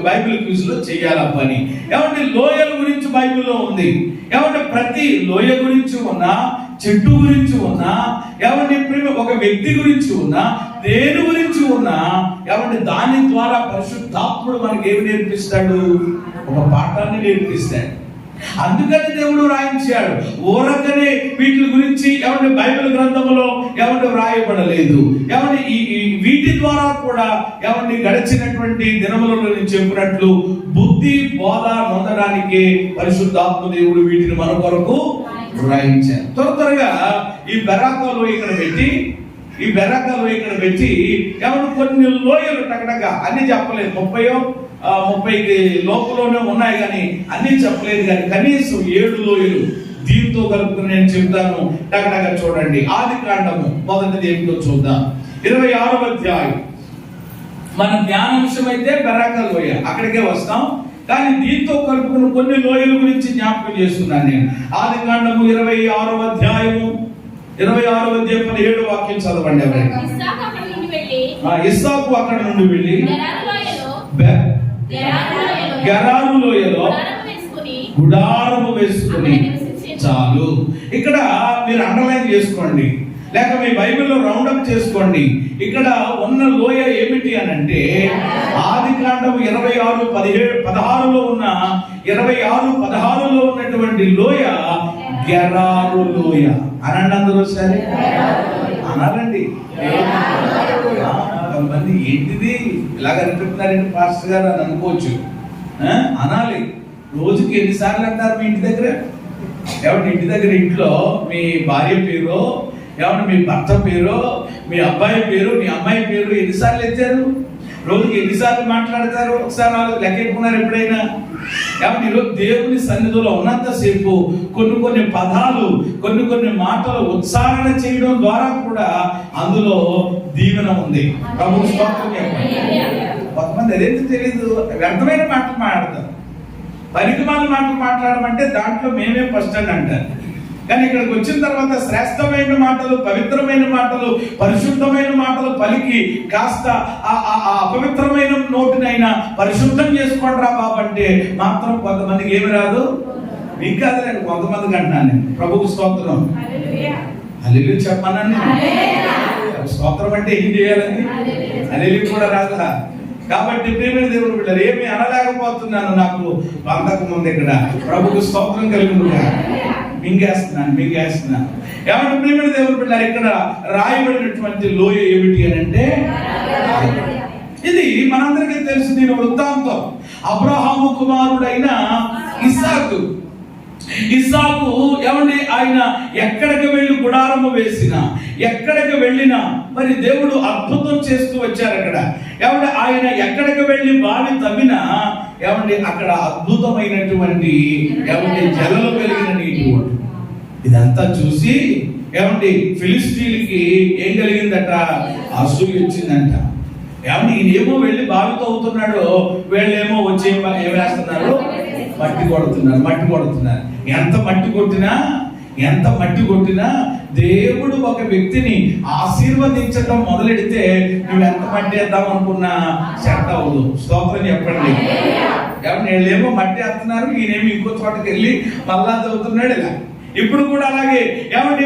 బైబిల్ క్విజ్ లో చేయాల పని. ఏమంటే లోయల గురించి బైబిల్లో ఉంది. ఏమంటే ప్రతి లోయ గురించి ఉన్నా, చెట్టు గురించి ఉన్నా, ఏమంటే ఒక వ్యక్తి గురించి ఉన్నా, దేని గురించి ఉన్నా, ఏమంటే దాని ద్వారా పరిశుద్ధాత్ముడు మనకి ఏమి నేర్పిస్తాడు? ఒక పాఠాన్ని నేర్పిస్తాడు. అందుకని దేవుడు రాయించాడు. ఊరకనే వీటి గురించి ఏమంటే బైబిల్ గ్రంథంలో ఏమంటే వ్రాయబడలేదు. ఏమంటే వీటి ద్వారా కూడా ఏమంటే గడిచినటువంటి దినములలో నేను చెప్పినట్లు బుద్ధి బోధ పొందడానికి పరిశుద్ధాత్మ దేవుడు వీటిని మన కొరకు రాయించారు. త్వరగా ఈ బెరాకాలు ఇక్కడ పెట్టి ఏమంటే కొన్ని లోయలు టకటగా అన్ని చెప్పలేదు, 30 లోపలనే ఉన్నాయి కానీ అన్ని చెప్పలేదు. కానీ కనీసం 7 లోయలు దీంతో కలుపుకుని నేను చెప్తాను. టకటగా చూడండి. ఆదికాండము మొదటిది ఏమిటో చూద్దాం. 26వ అధ్యాయం. మన ధ్యానాంశం అయితే బెరాకా లోయ, అక్కడికే వస్తాం. కానీ దీంతో కలుపుకుని కొన్ని లోయల గురించి జ్ఞాపకం చేస్తున్నాను నేను. ఆదికాండము 26వ అధ్యాయము 17వ వాక్యం చదవండి. ఎవరైనా ఇస్సాకు అక్కడ నుండి వెళ్ళి గెరారు లోయలో గుడారము వేసుకుని. చాలు. ఇక్కడ మీరు అండర్లైన్ చేసుకోండి, లేక మీ బైబిల్లో రౌండప్ చేసుకోండి. ఇక్కడ ఉన్న లోయ ఏమిటి అని అంటే ఆదికాండం 26:16లో ఉన్న 26:16లో ఉన్నటువంటి లోయ గెరారు లోయ. అనండి అందరూ సరే అనాలండి. కొంతమంది ఏంటిది ఇలాగ అనిపిస్తున్నారండి పాస్టర్ గారు అని అనుకోవచ్చు. అనాలి. రోజుకి ఎన్నిసార్లు అంటారు మీ ఇంటి దగ్గర? ఎవరి ఇంటి దగ్గర ఇంట్లో మీ భార్య పేరు, ఎవరి మీ భర్త పేరు, మీ అబ్బాయి పేరు, మీ అమ్మాయి పేరు ఎన్నిసార్లు ఎత్తారు? రోజుకి ఎన్నిసార్లు మాట్లాడతారు? ఒకసారి లెక్కెట్టుకున్నారు ఎప్పుడైనా? కాబట్టి ఈరోజు దేవుని సన్నిధిలో ఉన్నంతసేపు కొన్ని పదాలు, కొన్ని మాటలు ఉచ్చారణ చేయడం ద్వారా కూడా అందులో దీవెన ఉంది. ప్రభు స్తోత్రం చెప్పండి. కొంతమంది అదేంటి తెలియదు, వ్యర్థమైన మాటలు మాట్లాడతారు. పరికమాల మాటలు మాట్లాడమంటే దాంట్లో మేమే ఫస్ట్ అని అంటారు. కానీ ఇక్కడికి వచ్చిన తర్వాత శ్రేష్టమైన మాటలు, పవిత్రమైన మాటలు, పరిశుద్ధమైన మాటలు పలికి కాస్త ఆ అపవిత్రమైన నోటినైనా పరిశుద్ధం చేసుకోండి రా బాబు అంటే మాత్రం కొంతమందికి ఏమి రాదు. మీకు కాదులేండి, కొంతమందికి అంటున్నాను నేను. ప్రభువు స్తోత్రం. హల్లెలూయా చెప్పమనండి. స్తోత్రం అంటే ఏం చేయాలని? హల్లెలూయా కూడా రాదా? కాబట్టి ప్రియమైన దేవుడు బిడ్డలు, ఏమి అనలేకపోతున్నాను, నాకు అంతకు ముందు ఇక్కడ ప్రభుకు స్తోత్రం కలుగునుగా. మింగేస్తున్నాను. ఏమంటే ప్రియమైన దేవుడు బిడ్డలు, ఇక్కడ రాయబడినటువంటి లోయ ఏమిటి అని అంటే, ఇది మనందరికీ తెలుసు. దీని వృత్తాంతం అబ్రహాము కుమారుడైన ఇస్సాకు ఏమండి, ఆయన ఎక్కడికి వెళ్ళి గుడారము వేసినా, ఎక్కడికి వెళ్ళినా మరి దేవుడు అద్భుతం చేస్తూ వచ్చారు. అక్కడ ఏమంటే ఆయన ఎక్కడికి వెళ్ళి బావి తవ్వినా ఏమండి అక్కడ అద్భుతమైనటువంటి ఏమండి జలలు కలిగిన నీటి ఓటు. ఇదంతా చూసి ఏమండి ఫిలిస్తీన్లకి ఏం కలిగిందట? అసూయ వచ్చిందంట. ఏమండి ఈయనేమో వెళ్ళి బావి తవ్వుతున్నాడు, వీళ్ళేమో వచ్చి ఏం వేస్తున్నారు? మట్టి కొడుతున్నారు. ఎంత మట్టి కొట్టినా దేవుడు ఒక వ్యక్తిని ఆశీర్వదించడం మొదలెడితే నువ్వు ఎంత మట్టి వేద్దాం అనుకున్నా సెట్ అవ్వదు. స్తోత్రం చెప్పండి. వీళ్ళేమో మట్టి వేస్తున్నారు, ఈయనేమో ఇంకో చోటకి వెళ్ళి మళ్ళా చదువుతున్నాడు. ఇలా ఇప్పుడు కూడా అలాగే ఏమండి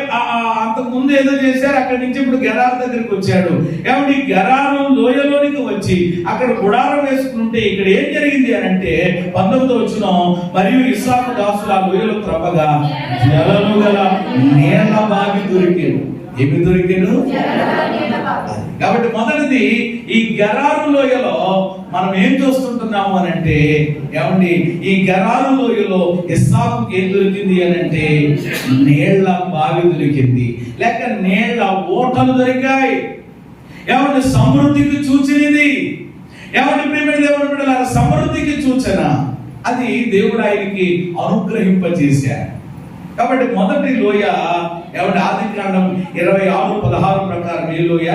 అంతకు ముందు ఏదో చేశారు, అక్కడి నుంచి ఇప్పుడు గెరారు దగ్గరికి వచ్చాడు. ఏమండి గెరారు లోయలోనికి వచ్చి అక్కడ గుడారం వేసుకుంటే ఇక్కడ ఏం జరిగింది అని అంటే 19వ వచనం, మరియు ఇస్సాకు దాసులు ఆ లోయలో త్రవ్వగా జలము గల నీళ్ల బావి దొరికాను. ఏమి దొరికాను? కాబట్టి మొదటిది ఈ గెరారు లోయలో మనం ఏం చూస్తుంటున్నాము అని అంటే, ఏమండి ఈ గెరారు లోయలో ఇస్సాకుకి ఏం దొరికింది అని అంటే నీళ్ల బావి దొరికింది, లేక నీళ్ల ఓటలు దొరికాయి. ఏమంటే సమృద్ధికి సూచనది. ఏమంటే ప్రియమైన దేవుని బిడ్డలారా, సమృద్ధికి సూచన అది దేవుడు ఆయనకి అనుగ్రహింపజేశారు. కాబట్టి మొదటి లోయ ఏమంటే ఆదికాండం 26:16 ప్రకారం ఏ లోయ?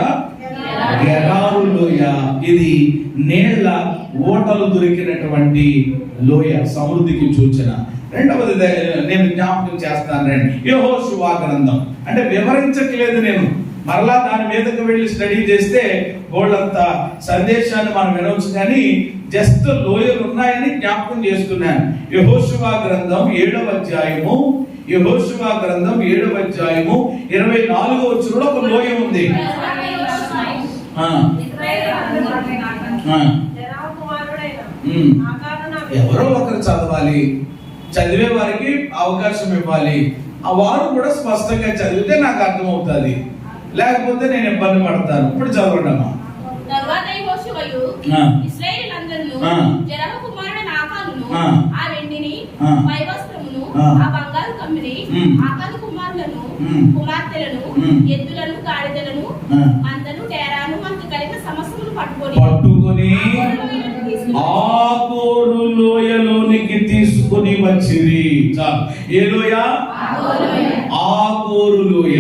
గెరారు లోయ. ఇది నీళ్ల ఓటలు దొరికినటువంటి లోయ, సమృద్ధికి సూచన. రెండవది నేను జ్ఞాపకం చేస్తాను రండి, యెహోషువ గ్రంథం. అంటే వివరించట్లేదు నేను, మరలా దాని మీదకి వెళ్ళి స్టడీ చేస్తే వాళ్ళంత సందేశాన్ని మనం వినవచ్చు, కానీ జస్ట్ లోయలు ఉన్నాయని జ్ఞాపకం చేస్తున్నాను. యెహోషువ గ్రంథం 7వ అధ్యాయము 24వ వచనంలో ఒక లోయ ఉంది. ఎవరో ఒకరు చదవాలి, చదివే వారికి అవకాశం ఇవ్వాలి. ఆ వారు కూడా స్పష్టంగా చదివితే నాకు అర్థమవుతుంది, లేకపోతే నేను ఇబ్బంది పడతాను. ఇప్పుడు చదవడమ్మా. తరువాత యెహోషువయు ఇశ్రాయేలీయులందరిను జెరహు కుమారుడైన ఆకానును ఆ వెండిని వైవస్త్రమును ఆ బంగారు కమ్మిని ఆకాను కుమారులను కుమార్తెలను ఎద్దులను గాడిదలను మందను డేరాను మనకు కలిగిన సమస్తమును పట్టుకొని ఆకోరు లోయలోనికి తీసుకుని వచ్చిరి. ఏ లోయ? ఆకోరు లోయ.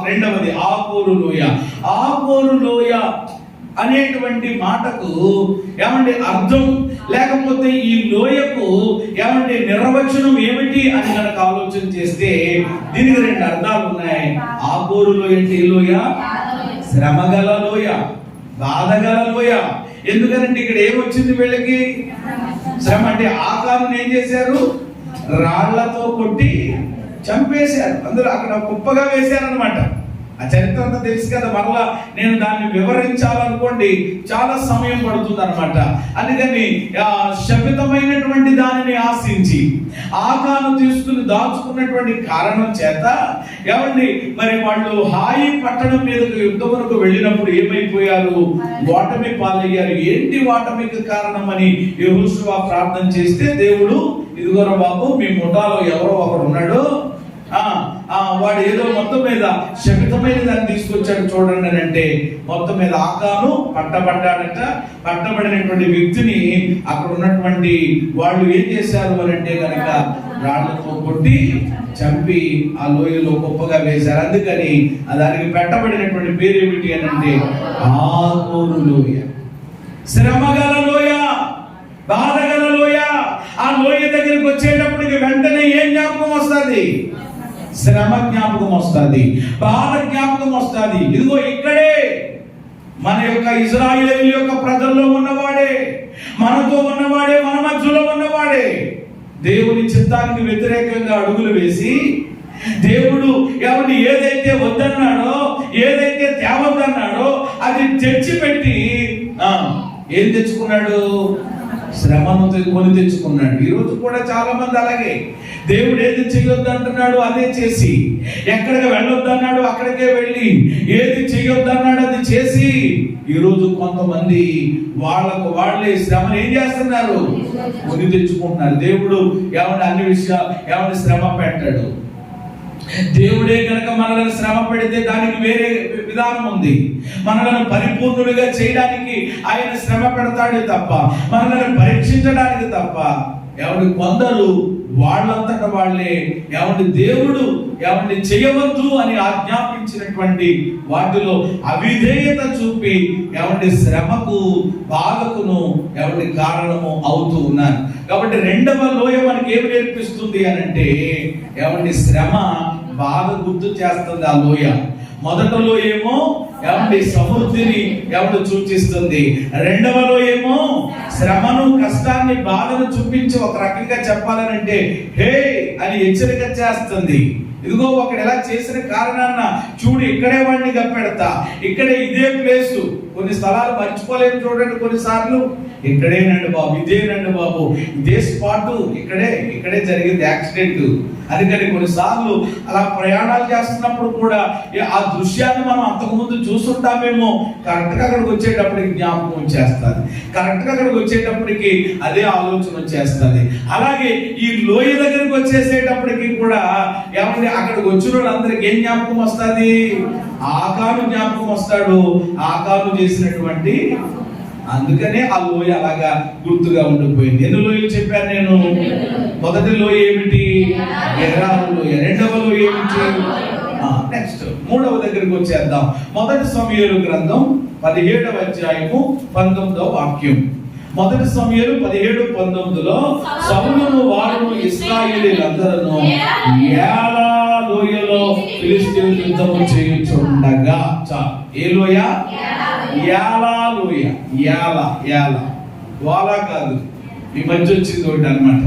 రెండవది ఆకోరు లోయ. ఆకోరు లోయ అనేటువంటి మాటకు ఏమంటే అర్థం, లేకపోతే ఈ లోయకు ఏమంటే నిర్వచనం ఏమిటి అని కనుక ఆలోచన చేస్తే దీనికి 2 అర్థాలు ఉన్నాయి. ఆకోరు లోయ అంటే ఏ లోయ? శ్రమగల లోయ, బాధగల లోయ. ఎందుకంటే ఇక్కడ ఏమొచ్చింది వీళ్ళకి? శ్రమ. అంటే ఆకారుని ఏం చేశారు? రాళ్లతో కొట్టి చంపేశారు. అందులో అక్కడ కుప్పగా వేశారనమాట. ఆ చరిత్ర అంతా తెలుసు కదా, మరలా నేను దాన్ని వివరించాలనుకోండి చాలా సమయం పడుతుంది అనమాట. అందుకని శపితమైనటువంటి దానిని ఆశించి ఆకాను తీసుకుని దాచుకున్నటువంటి కారణం చేత ఏమండి మరి వాళ్ళు హాయి పట్టణం మీదకు యుద్ధమునకు వెళ్ళినప్పుడు ఏమైపోయారు? ఓటమి పాలయ్యారు. ఏంటి ఓటమికి కారణం అని యెహోషువ ప్రార్థన చేస్తే దేవుడు, ఇదిగోరా బాబు, మీ ముఠాలో ఎవరో ఒకడు ఉన్నాడు, వాడు ఏదో మొత్తం మీద శపితమైన దాన్ని తీసుకొచ్చాడు చూడండి అని అంటే, మొత్తం మీద ఆకాను పట్టబడ్డాడట. పట్టబడినటువంటి వ్యక్తిని అక్కడ ఉన్నటువంటి వాళ్ళు ఏం చేశారు అని అంటే కనుక రాళ్లతో కొట్టి చంపి ఆ లోయలో గొప్పగా వేశారు. అందుకని దానికి పెట్టబడినటువంటి పేరు ఏమిటి అని అంటే ఆకోరు లోయ, శ్రమగల లోయ, బాధగల లోయ. ఆ లోయ దగ్గరికి వచ్చేటప్పటికి వెంటనే ఏం జ్ఞాపకం వస్తుంది? శ్రమ జ్ఞాపకం వస్తుంది, బాధ జ్ఞాపకం వస్తుంది. ఇదిగో ఇక్కడే మన యొక్క ఇశ్రాయేలు యొక్క ప్రజల్లో ఉన్నవాడే, మనతో ఉన్నవాడే, మన మధ్యలో ఉన్నవాడే దేవుని చిత్తానికి వ్యతిరేకంగా అడుగులు వేసి, దేవుడు ఎవరిని ఏదైతే వద్దన్నాడో, ఏదైతే తేవద్దన్నాడో అది తెచ్చిపెట్టి ఏం తెచ్చుకున్నాడు? శ్రమను కొని తెచ్చుకున్నాడు. ఈరోజు కూడా చాలా మంది అలాగే దేవుడు ఏది చేయొద్దు అంటున్నాడు అదే చేసి, ఎక్కడికి వెళ్ళొద్దు అన్నాడు అక్కడికే వెళ్ళి, ఏది చేయొద్దు అన్నాడు అది చేసి, ఈరోజు కొంతమంది వాళ్ళకు వాళ్ళే శ్రమను ఏం చేస్తున్నారు? కొని తెచ్చుకుంటున్నారు. దేవుడు ఎవరిని అన్ని విషయాలు ఎవరిని శ్రమ పెట్టాడు. దేవుడే కనుక మనల్ని శ్రమ పెడితే దానికి వేరే విధానం ఉంది. మనల్ని పరిపూర్ణులుగా చేయడానికి ఆయన శ్రమ పెడతాడే తప్ప, మనల్ని పరీక్షించడానికి తప్ప. ఎవరి కొందరు వాళ్ళంతట వాళ్ళే ఎవరి దేవుడు ఎవరిని చేయవద్దు అని ఆజ్ఞాపించినటువంటి వాటిలో అవిధేయత చూపి ఎవరి శ్రమకు బాధకును ఎవరి కారణము అవుతూ ఉన్నారు. కాబట్టి రెండవ లోయ మనకి ఏమి నేర్పిస్తుంది అని అంటే, ఎవరి శ్రమ బాధ గుర్తు చేస్తుంది ఆ లోయ. మొదటలో ఏమో ఎవరి సమృద్ధిని ఎవరు సూచిస్తుంది, రెండవలో ఏమో శ్రమను, కష్టాన్ని, బాధను చూపించి ఒక రకంగా చెప్పాలనంటే హే అని హెచ్చరిక చేస్తుంది. ఇదిగో ఒకడు ఎలా చేసిన కారణాన్న చూడు, ఇక్కడే వాడిని గప్పెడతా, ఇక్కడే ఇదే ప్లేసు. కొన్ని స్థలాలు మర్చిపోలేము చూడండి, కొన్నిసార్లు ఇక్కడేనండి బాబు, ఇదేనండి బాబు, ఇదే స్పాట్, ఇక్కడే జరిగింది యాక్సిడెంట్. అందుకని కొన్నిసార్లు అలా ప్రయాణాలు చేస్తున్నప్పుడు కూడా ఆ దృశ్యాన్ని మనం అంతకుముందు చూస్తుంటామేమో, కరెక్ట్గా అక్కడికి వచ్చేటప్పటికి జ్ఞాపకం వచ్చేస్తుంది, కరెక్ట్గా అక్కడికి వచ్చేటప్పటికి అదే ఆలోచన వచ్చేస్తుంది. అలాగే ఈ లోయ దగ్గరికి వచ్చేసేటప్పటికి కూడా ఏమంటే అక్కడికి వచ్చిన వాళ్ళందరికీ ఏం జ్ఞాపకం వస్తుంది? ఆకాను జ్ఞాపకం వస్తాడు, ఆకాను చేసినటువంటి. అందుకనే ఆ లోయ అలాగా గుర్తుగా ఉండిపోయింది. ఎన్ని లోయలు చెప్పాను నేను? మొదటి లోయ ఏమిటి? ఎర్రాను లోయ. రెండవ లోయ ఏమిటి? నెక్స్ట్ మూడవ దగ్గరికి వచ్చేద్దాం. మొదటి సమూయేలు గ్రంథం 17వ అధ్యాయము 19వ వాక్యం. మొదటి సమూయేలు 17:19లో సౌలును వారును ఇశ్రాయేలీయులందరూ ఏలా లోయలో ఫిలిష్తీయులతో యుద్ధము చేయుచుండగా. ఏ లోయ? ఏలా లోయ. ఏలా వాలా కాదు, ఈ మధ్య వచ్చింది ఒకటి అన్నమాట.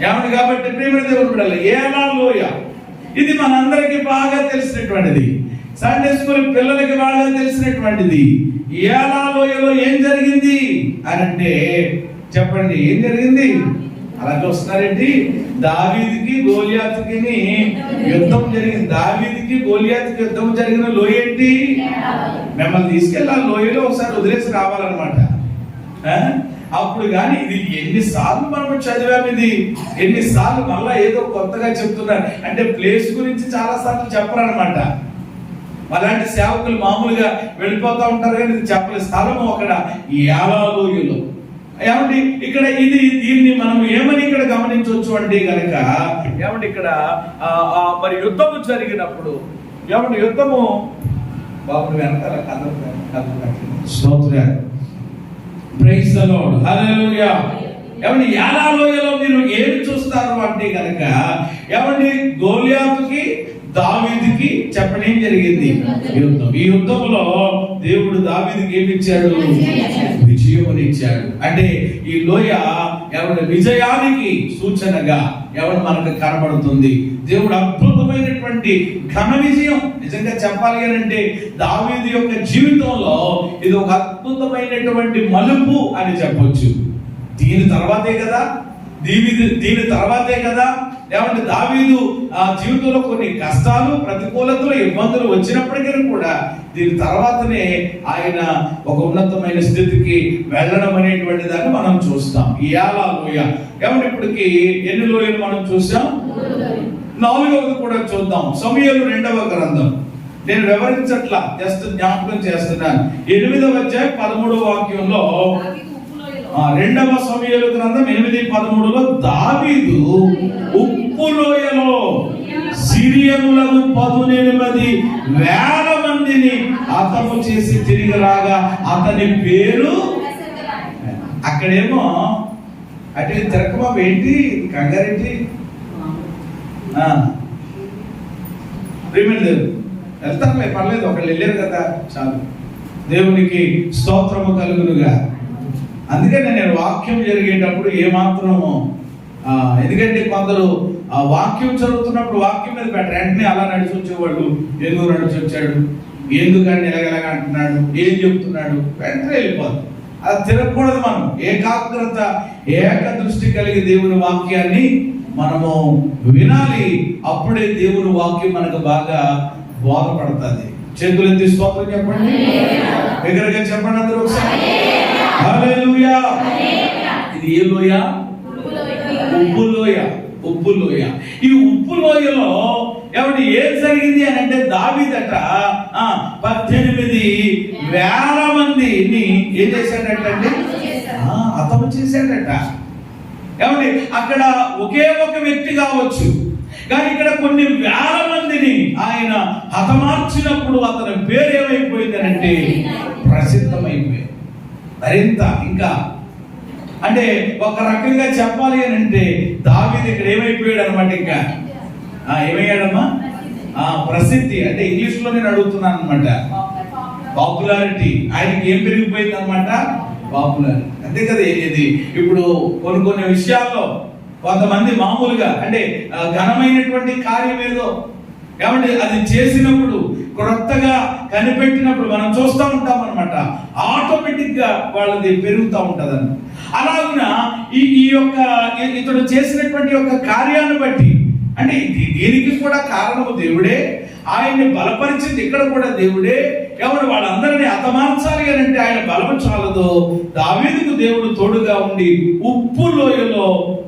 ఏమని కాబట్టి ప్రియమైన దేవుని బిడ్డలారా, ఏలా లోయ ఇది మనందరికీ బాగా తెలిసినటువంటిది, సండే స్కూల్ పిల్లలకి బాగా తెలిసినటువంటిది. ఏలా లోయలో ఏం జరిగింది అని అంటే చెప్పండి, ఏం జరిగింది? అలా చూస్తున్నారేంటి? దావీదుకి గోలియాతుకి యుద్ధం జరిగింది. దావీదుకి గోలియాతుకి యుద్ధం జరిగిన లోయ ఏంటి? మిమ్మల్ని తీసుకెళ్ళి ఆ లోయలో ఒకసారి వదిలేసి రావాలన్నమాట. అప్పుడు కానీ ఇది ఎన్నిసార్లు మనం చదివాము, ఇది ఎన్నిసార్లు మళ్ళా ఏదో కొత్తగా చెప్తున్నారు అంటే ప్లేస్ గురించి చాలా సార్లు చెప్పరన్నమాట. అలాంటి సేవకులు మామూలుగా వెళ్ళిపోతూ ఉంటారు కానీ ఇది చెప్పలేదు. స్థలము అక్కడ ఏలా లోయలో. ఏమండి ఇక్కడ దీన్ని మనం ఏమని ఇక్కడ గమనించవచ్చు అంటే గనక, ఏమండి ఇక్కడ మరి యుద్ధము జరిగినప్పుడు, ఏమండి యుద్ధము బాబు వెనకాల స్తోత్రం, ప్రైజ్ ది లార్డ్, హల్లెలూయా. ఏమండి ఏలా లోయలో మీరు ఏమి చూస్తారు అంటే గనక, ఏమండి గోలియాతుకి దావీదుకి చెప్పండి ఏం జరిగింది? యుద్ధం. ఈ యుద్ధంలో దేవుడు దావీదుకి ఏమి ఇచ్చాడు? విజయం ఇచ్చాడు. అంటే ఈ లోయ ఎవరి విజయానికి సూచనగా ఎవరు మనకు కనబడుతుంది. దేవుడు అద్భుతమైనటువంటి ఘన విజయం. నిజంగా చెప్పాలి అంటే దావీదు యొక్క జీవితంలో ఇది ఒక అద్భుతమైనటువంటి మలుపు అని చెప్పొచ్చు. దీని తర్వాతే కదా ఏమంటే దావీదు ఆ జీవితంలో కొన్ని కష్టాలు, ప్రతికూలతలు, ఇబ్బందులు వచ్చినప్పటికీ కూడా దీని తర్వాతనే ఆయన ఒక ఉన్నతమైన స్థితికి వెళ్ళడం అనేటువంటి దాన్ని మనం చూస్తాం. ఏలా లోయ. ఏమంటే ఇప్పటికి ఎన్ని లోయలు మనం చూసాం? 4వది కూడా చూద్దాం. సమూయేలు 2వ గ్రంథం. నేను వివరించట్లా, జస్ట్ జ్ఞాపకం చేస్తున్నాను. 8వ అధ్యాయం 13వ వాక్యంలో 2వ సమూయేలు గ్రంథం 8:13లో దావీదు ఉప్పు లోయలో సిరియనులను 18,000 మందిని హతము చేసి తిరిగి రాగా అతని పేరు. అక్కడేమో అంటే తిరగబాబు ఏంటి కంగారేంటి? దేవుడు వెళ్తారులే, పర్లేదు, ఒకళ్ళు వెళ్ళారు కదా చాలు. దేవునికి స్తోత్రము కలుగునుగా. అందుకనే నేను వాక్యం జరిగేటప్పుడు ఏమాత్రము ఎందుకంటే కొందరు ఆ వాక్యం చదువుతున్నప్పుడు వాక్యం మీద పెట్టరు, వెంటనే అలా నడిచి వచ్చేవాళ్ళు. ఎందుకు నడిచి వచ్చాడు, ఎందుకని ఎలాగెలాగ అంటున్నాడు, ఏం చెప్తున్నాడు, వెంటనే వెళ్ళిపోదు. అది తిరగకూడదు. మనం ఏకాగ్రత, ఏక దృష్టి కలిగి దేవుని వాక్యాన్ని మనము వినాలి. అప్పుడే దేవుని వాక్యం మనకు బాగా బోధపడుతుంది. చేతులెత్తి స్తోత్రం చెప్పండి, దగ్గరగా చెప్పండి అందరూ ఒకసారి. హల్లెలూయా. ఇది ఏ లోయ? ఉప్పు లోయ. ఉప్పు లోయ. ఈ ఉప్పు లోయలో ఏమంటే ఏం జరిగింది అని అంటే దావీదట 18,000 మందిని ఏం చేశాడటండి? హతము చేశాడట. ఏమండి అక్కడ ఒకే ఒక వ్యక్తి కావచ్చు, కానీ ఇక్కడ కొన్ని వేల మందిని ఆయన హతమార్చినప్పుడు అతని పేరు ఏమైపోయింది అంటే ప్రసిద్ధమైపోయింది. మరింత ఇంకా అంటే ఒక రకంగా చెప్పాలి అని అంటే దావీదు ఇక్కడ ఏమైపోయాడు అనమాట. ఇంకా ఏమయ్యాడమ్మా? ప్రసిద్ధి. అంటే ఇంగ్లీష్ లో నేను అడుగుతున్నాను అనమాట. పాపులారిటీ. ఆయనకి ఏం పెరిగిపోయింది అనమాట? పాపులారిటీ. అంతే కదా. ఇది ఇప్పుడు కొన్ని విషయాల్లో కొంతమంది మామూలుగా అంటే ఘనమైనటువంటి కార్యం ఏదో ఏమంటే అది చేసినప్పుడు క్రొత్తగా కనిపెట్టినప్పుడు మనం చూస్తూ ఉంటాం అనమాట. ఆటోమేటిక్ గా వాళ్ళది పెరుగుతూ ఉంటది అన్న. అలాగున ఈ యొక్క ఇతడు చేసినటువంటి యొక్క కార్యాన్ని బట్టి అంటే దీనికి కూడా కారణము దేవుడే, ఆయన్ని బలపరిచింది ఇక్కడ కూడా దేవుడే. ఎవరు వాళ్ళందరినీ హతమార్చాలి అని అంటే ఆయన బలము చాలదు. దావీదుకు దేవుడు తోడుగా ఉండి ఉప్పు లోయలో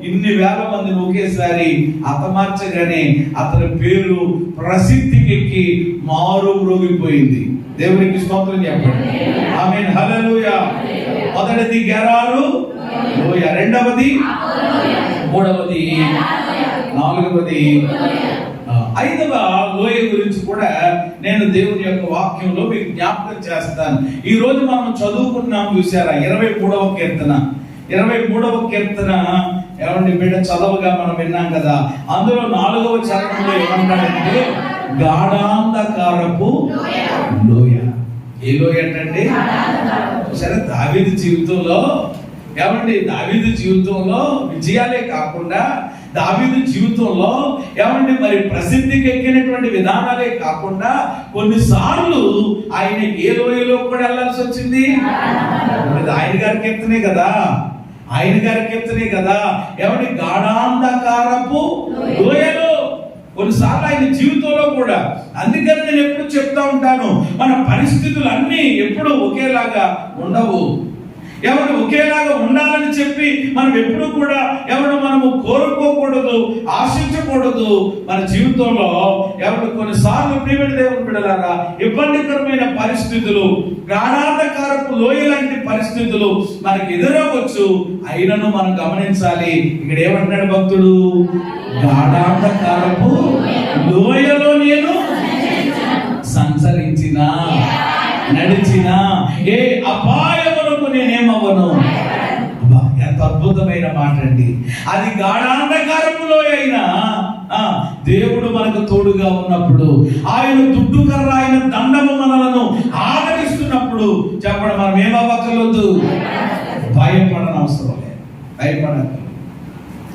ఇన్ని వేల మందిని ఒకేసారి హతమార్చగానే అతని పేరు ప్రసిద్ధికి మారు మ్రోగిపోయింది. దేవునికి స్తోత్రం చెప్పండి. ఆమేన్. హల్లెలూయా. మొదటిది గెరారు లోయ, రెండవది, మూడవది, నాలుగవది, 5వ లోయ గురించి కూడా నేను దేవుని యొక్క వాక్యంలో మీకు జ్ఞాపకం చేస్తాను. ఈ రోజు మనం చదువుకున్నాం చూసారా 23వ కీర్తన. 23వ కీర్తన ఏమండి బిడ్డ చదవగా మనం విన్నాం కదా. అందులో 4వ చరణంలో ఏమంటాడంటే గాఢాంధకారపు లోయ. ఏ లోయ అంటే సరే దావీదు జీవితంలో ఏమండి దావీదు జీవితంలో విజయాలే కాకుండా దావీదు జీవితంలో ఏమండి మరి ప్రసిద్ధికి ఎక్కినటువంటి విధానాలే కాకుండా కొన్నిసార్లు ఆయన ఏ లోయలో కూడా వెళ్ళాల్సి వచ్చింది. ఆయన గారి కీర్తనే కదా, ఆయన గారి కీర్తనే కదా. ఏమండి గాఢాంధకారపు లోయలో కొన్నిసార్లు ఆయన జీవితంలో కూడా. అందుకని నేను ఎప్పుడు చెప్తా ఉంటాను, మన పరిస్థితులు అన్నీ ఎప్పుడు ఒకేలాగా ఉండవు. ఎవరు ఒకేలాగా ఉండాలని చెప్పి మనం ఎప్పుడు కూడా ఎవరు మనము కోరుకోకూడదు, ఆశించకూడదు. మన జీవితంలో ఎవరు కొన్నిసార్లు ప్రియమైన దేవుని బిడ్డలారా ఇబ్బందికరమైన పరిస్థితులు, గాఢాంధకారపు లోయ లాంటి పరిస్థితులు మనకి ఎదురవచ్చు. అయినను మనం గమనించాలి. ఇక్కడ ఏమంటాడు భక్తుడు? గాఢాంధకారపు లోయలో నేను సంచరించిన, నడిచిన ఏ అపాయములకు నేనేమవ్వను. ఎంత అద్భుతమైన మాట అండి. అది గాఢాంధకారములో అయినా దేవుడు మనకు తోడుగా ఉన్నప్పుడు, ఆయన దుడ్డు కర్ర, ఆయన దండము మనలను ఆదరిస్తున్నప్పుడు చెప్పడం మనం ఏమవ్వకూడదు, భయపడని అవసరం లేదు. భయపడకూడదు.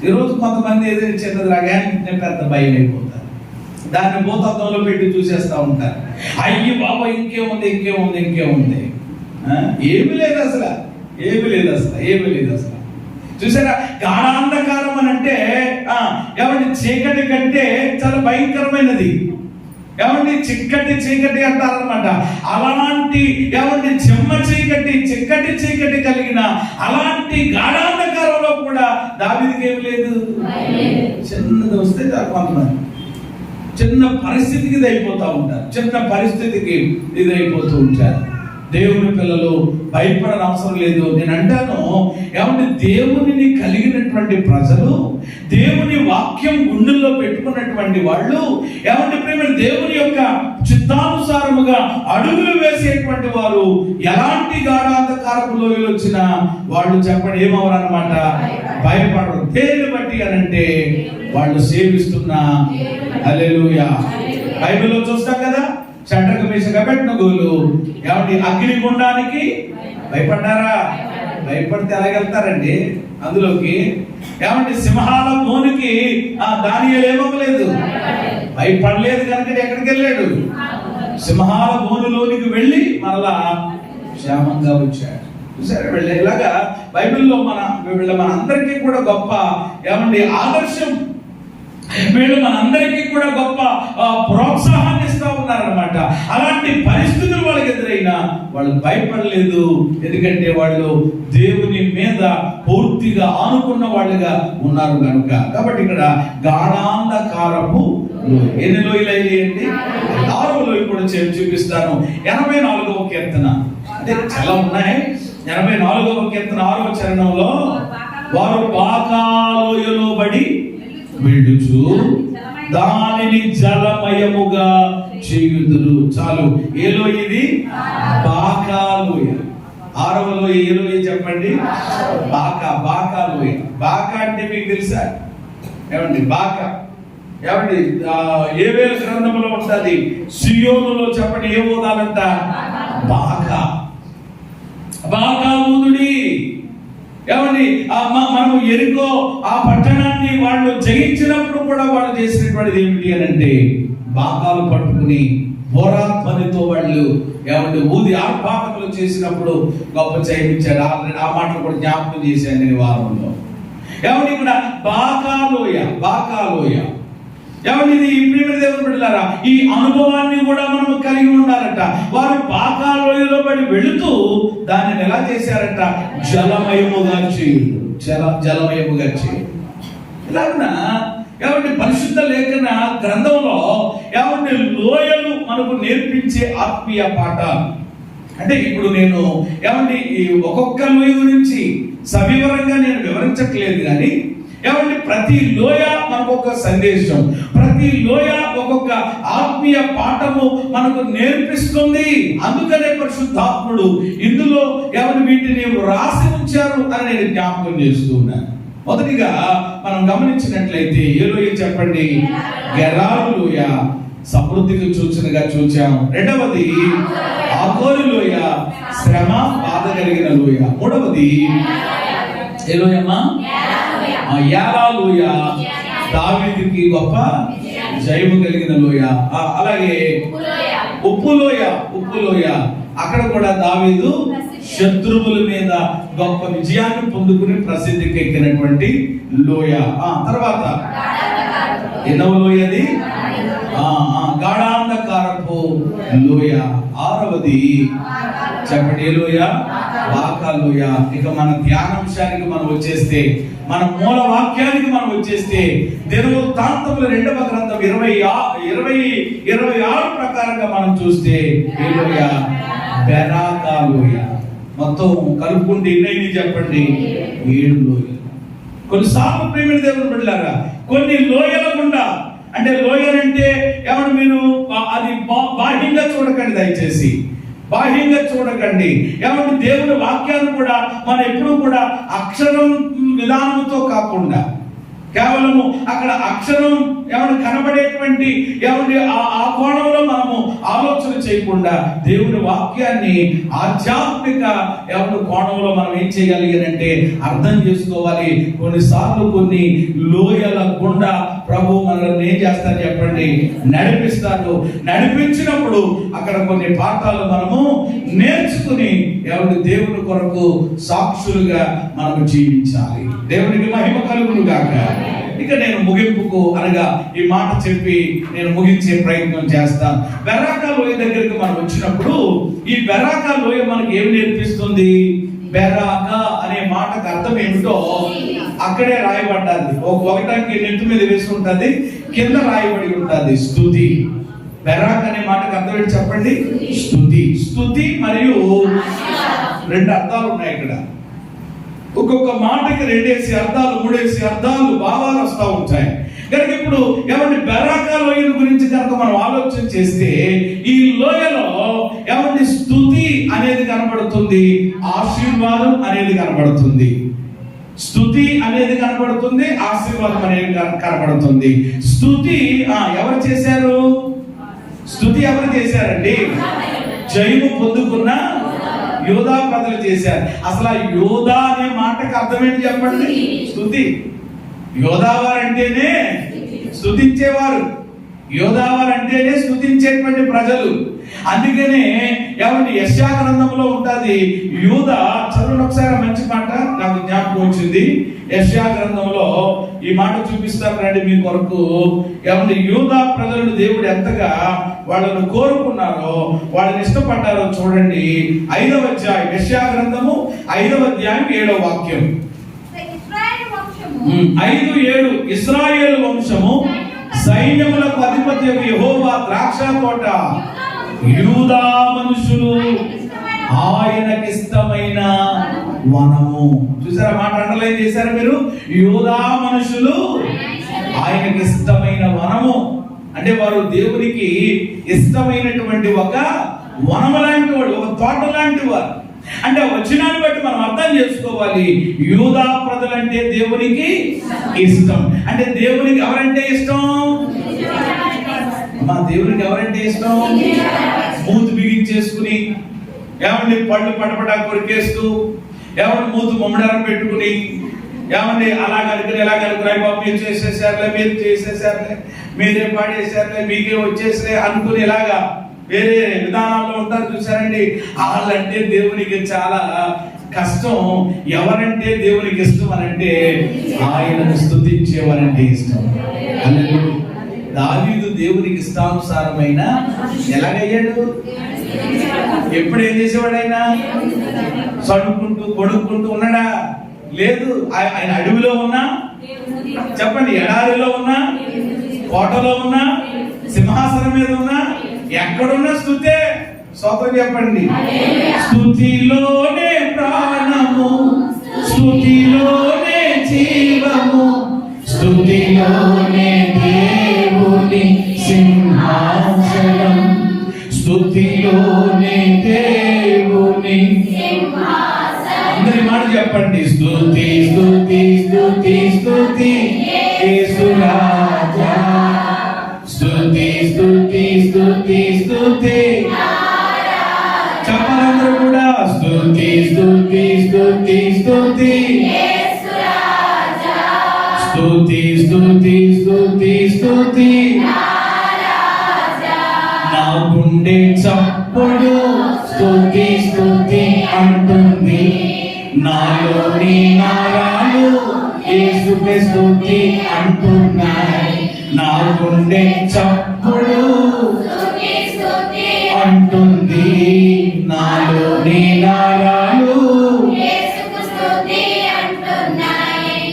ఈరోజు కొంతమంది ఏదైనా చిన్నది రాగానే పెద్ద భయం అయిపోతారు. దాన్ని భూతత్వంలో పెట్టి చూసేస్తా ఉంటారు. అయ్యి బాబా ఇంకేముంది, ఏమి లేదు అసలు, ఏమి లేదు అసలు. చూసారా, గాఢాంధకారం అని అంటే ఏమంటే చీకటి కంటే చాలా భయంకరమైనది. ఏమంటే చీకటి అంటారనమాట. అలాంటి ఏమంటే చెమ్మ చీకటి, చిక్కటి చీకటి కలిగిన అలాంటి గాఢాంధకారంలో కూడా దావీదుకి ఏమి లేదు. చిన్నది వస్తే కొంతమంది చిన్న పరిస్థితికి ఇదైపోతూ ఉంటారు, చిన్న పరిస్థితికి ఇదైపోతూ ఉంటారు. దేవుని పిల్లలు భయపడని అవసరం లేదు. నేను అంటాను, ఏమంటే దేవునిని కలిగినటువంటి ప్రజలు, దేవుని వాక్యం గుండెల్లో పెట్టుకున్నటువంటి వాళ్ళు, ఏమంటే ప్రేమ దేవుని యొక్క చిత్తానుసారముగా అడుగులు వేసేటువంటి వారు ఎలాంటి గాఢాంధకారపు లోయలు వచ్చినా వాళ్ళు చెప్పండి ఏమవరు అన్నమాట, భయపడరు. దేని బట్టి అనంటే వాళ్ళు సేవిస్తున్న హల్లెలూయా. బైబిల్లో చూస్తాం కదా, షడ్రకు మేషకు అబేద్నెగోలు ఏమంటే అగ్నిగుండానికి భయపడ్డారా? భయపడితే ఎలాగెళ్తారండి అందులోకి? ఏమంటే సింహాల బోనికి దానియేలు ఏమవ్వలేదు, భయపడలేదు కనుక ఎక్కడికి వెళ్ళాడు? సింహాల బోనులోనికి వెళ్ళి మరలా క్షేమంగా వచ్చాడు. సరే వెళ్ళే ఇలాగా బైబిల్లో మన అందరికీ కూడా గొప్ప ఏమండి ఆదర్శం. వీళ్ళు మనందరికీ కూడా గొప్ప ప్రోత్సాహాన్ని ఇస్తూ ఉన్నారన్నమాట. అలాంటి పరిస్థితులు వాళ్ళకి ఎదురైనా వాళ్ళు భయపడలేదు, ఎందుకంటే వాళ్ళు దేవుని మీద పూర్తిగా ఆనుకున్న వాళ్ళుగా ఉన్నారు కనుక. కాబట్టి ఇక్కడ గాఢాంధకారపు ఎన్ని లోయలు అయ్యాయండి? 6వ లోయ కూడా చూపిస్తాను. 84వ కీర్తన, అంటే చాలా ఉన్నాయి. 84వ కీర్తన 6వ చరణంలో, వారు బాకా లోయలో పడి వెళ్ళుచు దానిని జలమయముగా చేయుదురు. చాలు. ఏ లోయ ఇది? బాకా లోయ. 6వ లోయ ఏ లోయ చెప్పండి? బాకా లోయ. బాకా అంటే మీకు తెలుసా ఏమండి? బాకా ఏమండి ఏవేల గ్రంథంలో ఉంటుంది, సియోనులో చెప్పండి ఏ ఊదాలంట? బాకా ఊదుడి. ఏమండి మనము ఎరికో ఆ పట్టణాన్ని వాళ్ళు జయించినప్పుడు కూడా వాళ్ళు చేసినటువంటిది ఏమిటి అని అంటే, బాకాలు పట్టుకుని పోరాధ్వనితో వాళ్ళు ఏమంటే ఊది ఆర్భాటకులు చేసినప్పుడు గొప్ప చేయించారు. ఆ మాటలు కూడా జ్ఞాపకం చేశాను నేను వారంలో. ఏమండి ఇక్కడ బాకాలోయ ఏమండి ఇది ప్రియమైన దేవుని బిడ్డలారా, ఈ అనుభవాన్ని కూడా మనం కలిగి ఉండాలట. వారు బాకాలోయలో పడి వెళుతూ దానిని ఎలా చేశారట? జలమయముగా చేయుడు. జలమయముగా చేయుడు. ఇలాగునా ఏమంటే పరిశుద్ధ లేఖన గ్రంథంలో ఏమంటే లోయలు మనకు నేర్పించే ఆత్మీయ పాఠాలు. అంటే ఇప్పుడు నేను ఏమంటే ఈ ఒక్కొక్క లోయ గురించి సవివరంగా నేను వివరించట్లేదు, కానీ ఏమంటే ప్రతి లోయ మనకు ఒక సందేశం, ప్రతి లోయ ఒక్కొక్క ఆత్మీయ పాఠము మనకు నేర్పిస్తుంది. అందుకనే పరిశుద్ధాత్ముడు ఇందులో ఎవరు వీటిని రాసి ఉంచారు అని నేను జ్ఞాపకం చేస్తూ ఉన్నాను. మొదటిగా మనం గమనించినట్లయితే ఏ లోయ చెప్పండి? గెరారు లోయ, సమృద్ధికి సూచనగా చూచాం. రెండవది ఆగోరు లోయ, శ్రమ బాధ కలిగిన లోయ. మూడవది ఏ లోయమ్మా? యాలా లోయ, దావీదుకి గొప్ప జయము కలిగిన లోయ. అలాగే ఉప్పు లోయ, అక్కడ కూడా దావీదు శత్రువుల మీద గొప్ప విజయాన్ని పొందుకుని ప్రసిద్ధికి ఎక్కినటువంటి లోయ. తర్వాత ఎన్నవ లోయది? గాఢాంధకారపు లోయ. 6వది చెప్పండి ఏ లోయ? బాకా లోయ. ఇక మన ధ్యానాంశానికి మనం వచ్చేస్తే, మన మూల వాక్యానికి మనం వచ్చేస్తే, దినవృత్తాంతముల 2వ గ్రంథం 26 ప్రకారంగా మనం చూస్తే ఏ లోయ? బెరాకా లోయ. మొత్తం కలుపుకుంటే ఎన్నైనా చెప్పండి? 7 లోయలు. కొన్నిసార్లు ప్రియమైన దేవుని బిడ్డలారా, కొన్ని లోయల గుండా, అంటే లోయలంటే ఏమన్నా మీరు అది బాహ్యంగా చూడకండి, దయచేసి బాహ్యంగా చూడకండి. ఏమంటే దేవుని వాక్యాన్ని కూడా మనం ఎప్పుడూ కూడా అక్షరం విధానంతో కాకుండా, కేవలము అక్కడ అక్షరం ఏమన్నా కనబడేటువంటి ఏమంటే ఆ కోణంలో మనము ఆలోచన చేయకుండా దేవుని వాక్యాన్ని ఆధ్యాత్మిక ఏమన్నా కోణంలో మనం ఏం చేయాలి అంటే అర్థం చేసుకోవాలి. కొన్నిసార్లు కొన్ని లోయల గుండా ప్రభు మనల్ని ఏం చేస్తారు చెప్పండి? నడిపిస్తారు. నడిపించినప్పుడు అక్కడ కొన్ని పాఠాలు మనము నేర్చుకుని దేవుని కొరకు సాక్షులుగా మనము జీవించాలి. దేవునికి మహిమ కలుగును గాక. ఇక నేను ముగింపుకు అనగా ఈ మాట చెప్పి నేను ముగించే ప్రయత్నం చేస్తాను. బెరాకా లోయ దగ్గరికి మనం వచ్చినప్పుడు, ఈ బెరాకా లోయ మనకి ఏం నేర్పిస్తుంది? బెరాకా అనే మాటకు అర్థం ఏమిటో అక్కడే రాయబడ్డది. ఒకటానికి నెట్టు మీద వేసి ఉంటుంది, కింద రాయబడి ఉంటుంది స్తుతి. బెరాక్ అనే మాటకు అర్థం ఏంటి చెప్పండి? స్తుతి. స్తుతి మరియు రెండు అర్థాలు ఉన్నాయి ఇక్కడ. ఒక్కొక్క మాటకి రెండేసి అర్థాలు, మూడేసి అర్థాలు, భావాలు వస్తూ ఉంటాయి. కనుక ఇప్పుడు ఏమంటే బెరాకా లోయ గురించి కనుక మనం ఆలోచన చేస్తే ఈ లోయలో ఏమంటే స్తుతి అనేది కనబడుతుంది, ఆశీర్వాదం అనేది కనబడుతుంది. స్తుతి అనేది కనబడుతుంది, ఆశీర్వాదం అనేది కనబడుతుంది. స్తుతి ఎవరు చేశారు? స్తుతి ఎవరు చేశారండి? జయము పొందుకున్న యోధా ప్రజలు చేశారు. అసలు ఆ యోధా అనే మాటకు అర్థం ఏంటి చెప్పండి? స్తుతి. యోధావారు అంటేనే స్తుతించేవారు, యోధావారు అంటేనే స్తుతించేటువంటి ప్రజలు. అందుకనే ఏమంటే యెషయా గ్రంథంలో ఉంటుంది యూదా. చదువును ఒకసారి, మంచి మాట నాకు జ్ఞాపకం వచ్చింది. యెషయా గ్రంథంలో ఈ మాట చూపిస్తాను రండి మీ కొరకు. ఏమంటే యూదా ప్రజలను దేవుడు ఎంతగా వాళ్ళను కోరుకున్నారో, వాళ్ళని ఇష్టపడ్డారో చూడండి. 5వ అధ్యాయం, యెషయా గ్రంథము 5వ అధ్యాయం 7వ వాక్యం. 5:7 ఇశ్రాయేలు వంశము సైన్యములకు అధిపతి యెహోవా ద్రాక్ష తోట, యూదా మనుషులు ఆయనకిష్టమైన వనము. చూసారా మాట? అండర్లైన్ చేశారా మీరు? యూదా మనుషులు ఆయనకిష్టమైన వనము అంటే వారు దేవునికి ఇష్టమైనటువంటి ఒక వనము లాంటి వాడు, ఒక తోట లాంటి వారు. అంటే వచనాన్ని బట్టి మనం అర్థం చేసుకోవాలి. యూదా ప్రజలంటే దేవునికి ఇష్టం. అంటే దేవునికి ఎవరంటే ఇష్టం? మా దేవునికి ఎవరంటే ఇష్టం? మూతు బిగించేసుకుని, ఏమండి పళ్ళు పటపటా కొరికేస్తూ, ఏమండి మూతు మమ్మడారం పెట్టుకుని, ఏమండి అలా కనుకుని ఎలా కనుకుని, అయ్యి బాబు మీరు చేసేసారులే, మీరు చేసేసారులే, మీరే పాడేసారులే, మీకే వచ్చేసలే అనుకుని ఇలాగా వేరే విధానాల్లో ఉంటారు. చూసారండి, వాళ్ళంటే దేవునికి చాలా కష్టం. ఎవరంటే దేవునికి ఇష్టం అనంటే ఆయనను స్తుతించేవారంటే ఇష్టం. దావీదు దేవునికి ఇష్టానుసారమైన ఎలాగయ్యాడు? ఎప్పుడు ఏం చేసేవాడు? ఆయన చదువుకుంటూ కొడుకుంటూ ఉన్నాడా? లేదు. ఆయన అడవిలో ఉన్నా చెప్పండి, ఎడారిలో ఉన్నా, కోటలో ఉన్నా, సింహాసనం మీద ఉన్నా, ఎక్కడున్నా స్తుతే. స్తోత్రం చెప్పండి. స్తుతిలోనే ప్రాణము, స్తుతిలోనే జీవము, స్తుతిలోనే దేవుని సింహాసనం, స్తుతిలోనే దేవుని సింహాసనం. అందరి మాట చెప్పండి. స్తుతి స్తుతి స్తుతి స్తుతి యేసు రాజా, స్తుతి స్తుతి స్తుతి స్తుతి. చెప్పాలందరూ కూడా స్తుతి స్తుతి స్తుతి స్తుతి యేసు రాజా, స్తుతి స్తుతి స్తుతి స్తుతి నా గుండె చప్పుడు స్తుతి స్తుతి అంటుంది, నాలోని నారాలు యేసుకే స్తుతి అంటున్నాయి. నా గుండె చప్పుడు అంటుంది, నాలోని నారాలు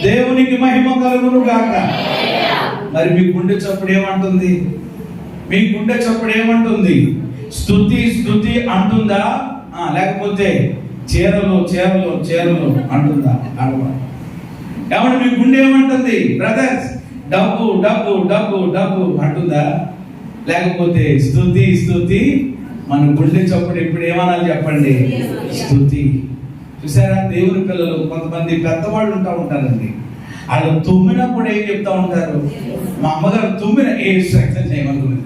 దేవునికి మహిమ కలుగును గాక. మరి మీ గుండె చప్పుడు ఏమంటుంది? మీ గుండె చప్పుడు ఏమంటుంది? స్తుతి స్తుతి అంటుందా? లేకపోతే చీరలు చీరలు చీరలు అంటుందా? ఏమంటే మీ గుండె ఏమంటుంది? బ్రదర్స్, డబ్బు డబ్బు డబ్బు డబ్బు అంటుందా? లేకపోతే స్తుతి స్తుతి? మన గుండె చప్పుడు ఎప్పుడు ఏమనాలి చెప్పండి? స్తుతి. చూసారా, దేవుని పిల్లలు కొంతమంది పెద్దవాళ్ళు ఉంటారండి. వాళ్ళు తుమ్మినప్పుడు ఏం చెప్తా ఉంటారు? మా అమ్మగారు తుమ్మిన ఎక్సర్సైజ్ చేయమనుకున్నది,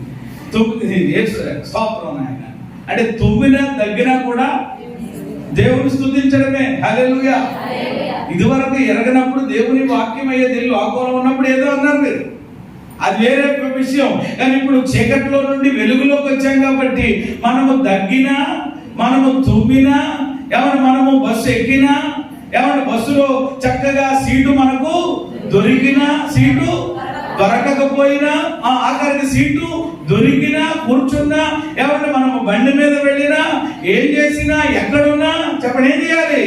స్తోత్రం ఆయన అంటే తుమ్మిన దగ్గర కూడా దేవుని స్తుతించడమే. హల్లెలూయా. ఇదివరకు ఎరగనప్పుడు దేవుని వాక్యం అయ్యేది లోకంలో ఉన్నప్పుడు ఏదో అన్నారు మీరు, అది వేరే విషయం. కానీ ఇప్పుడు చీకట్లో నుండి వెలుగులోకి వచ్చాం కాబట్టి మనము దగ్గినా, మనము తుమ్మినా, ఏమన్నా మనము బస్సు ఎక్కినా, ఏమన్నా బస్సులో చక్కగా సీటు మనకు దొరికినా, సీటు దొరకకపోయినా, ఆఖరికి సీటు దొరికినా, కూర్చున్నా, ఏమన్నా మనము బండి మీద వెళ్ళినా, ఏం చేసినా, ఎక్కడున్నా చెప్పండి ఏం చేయాలి?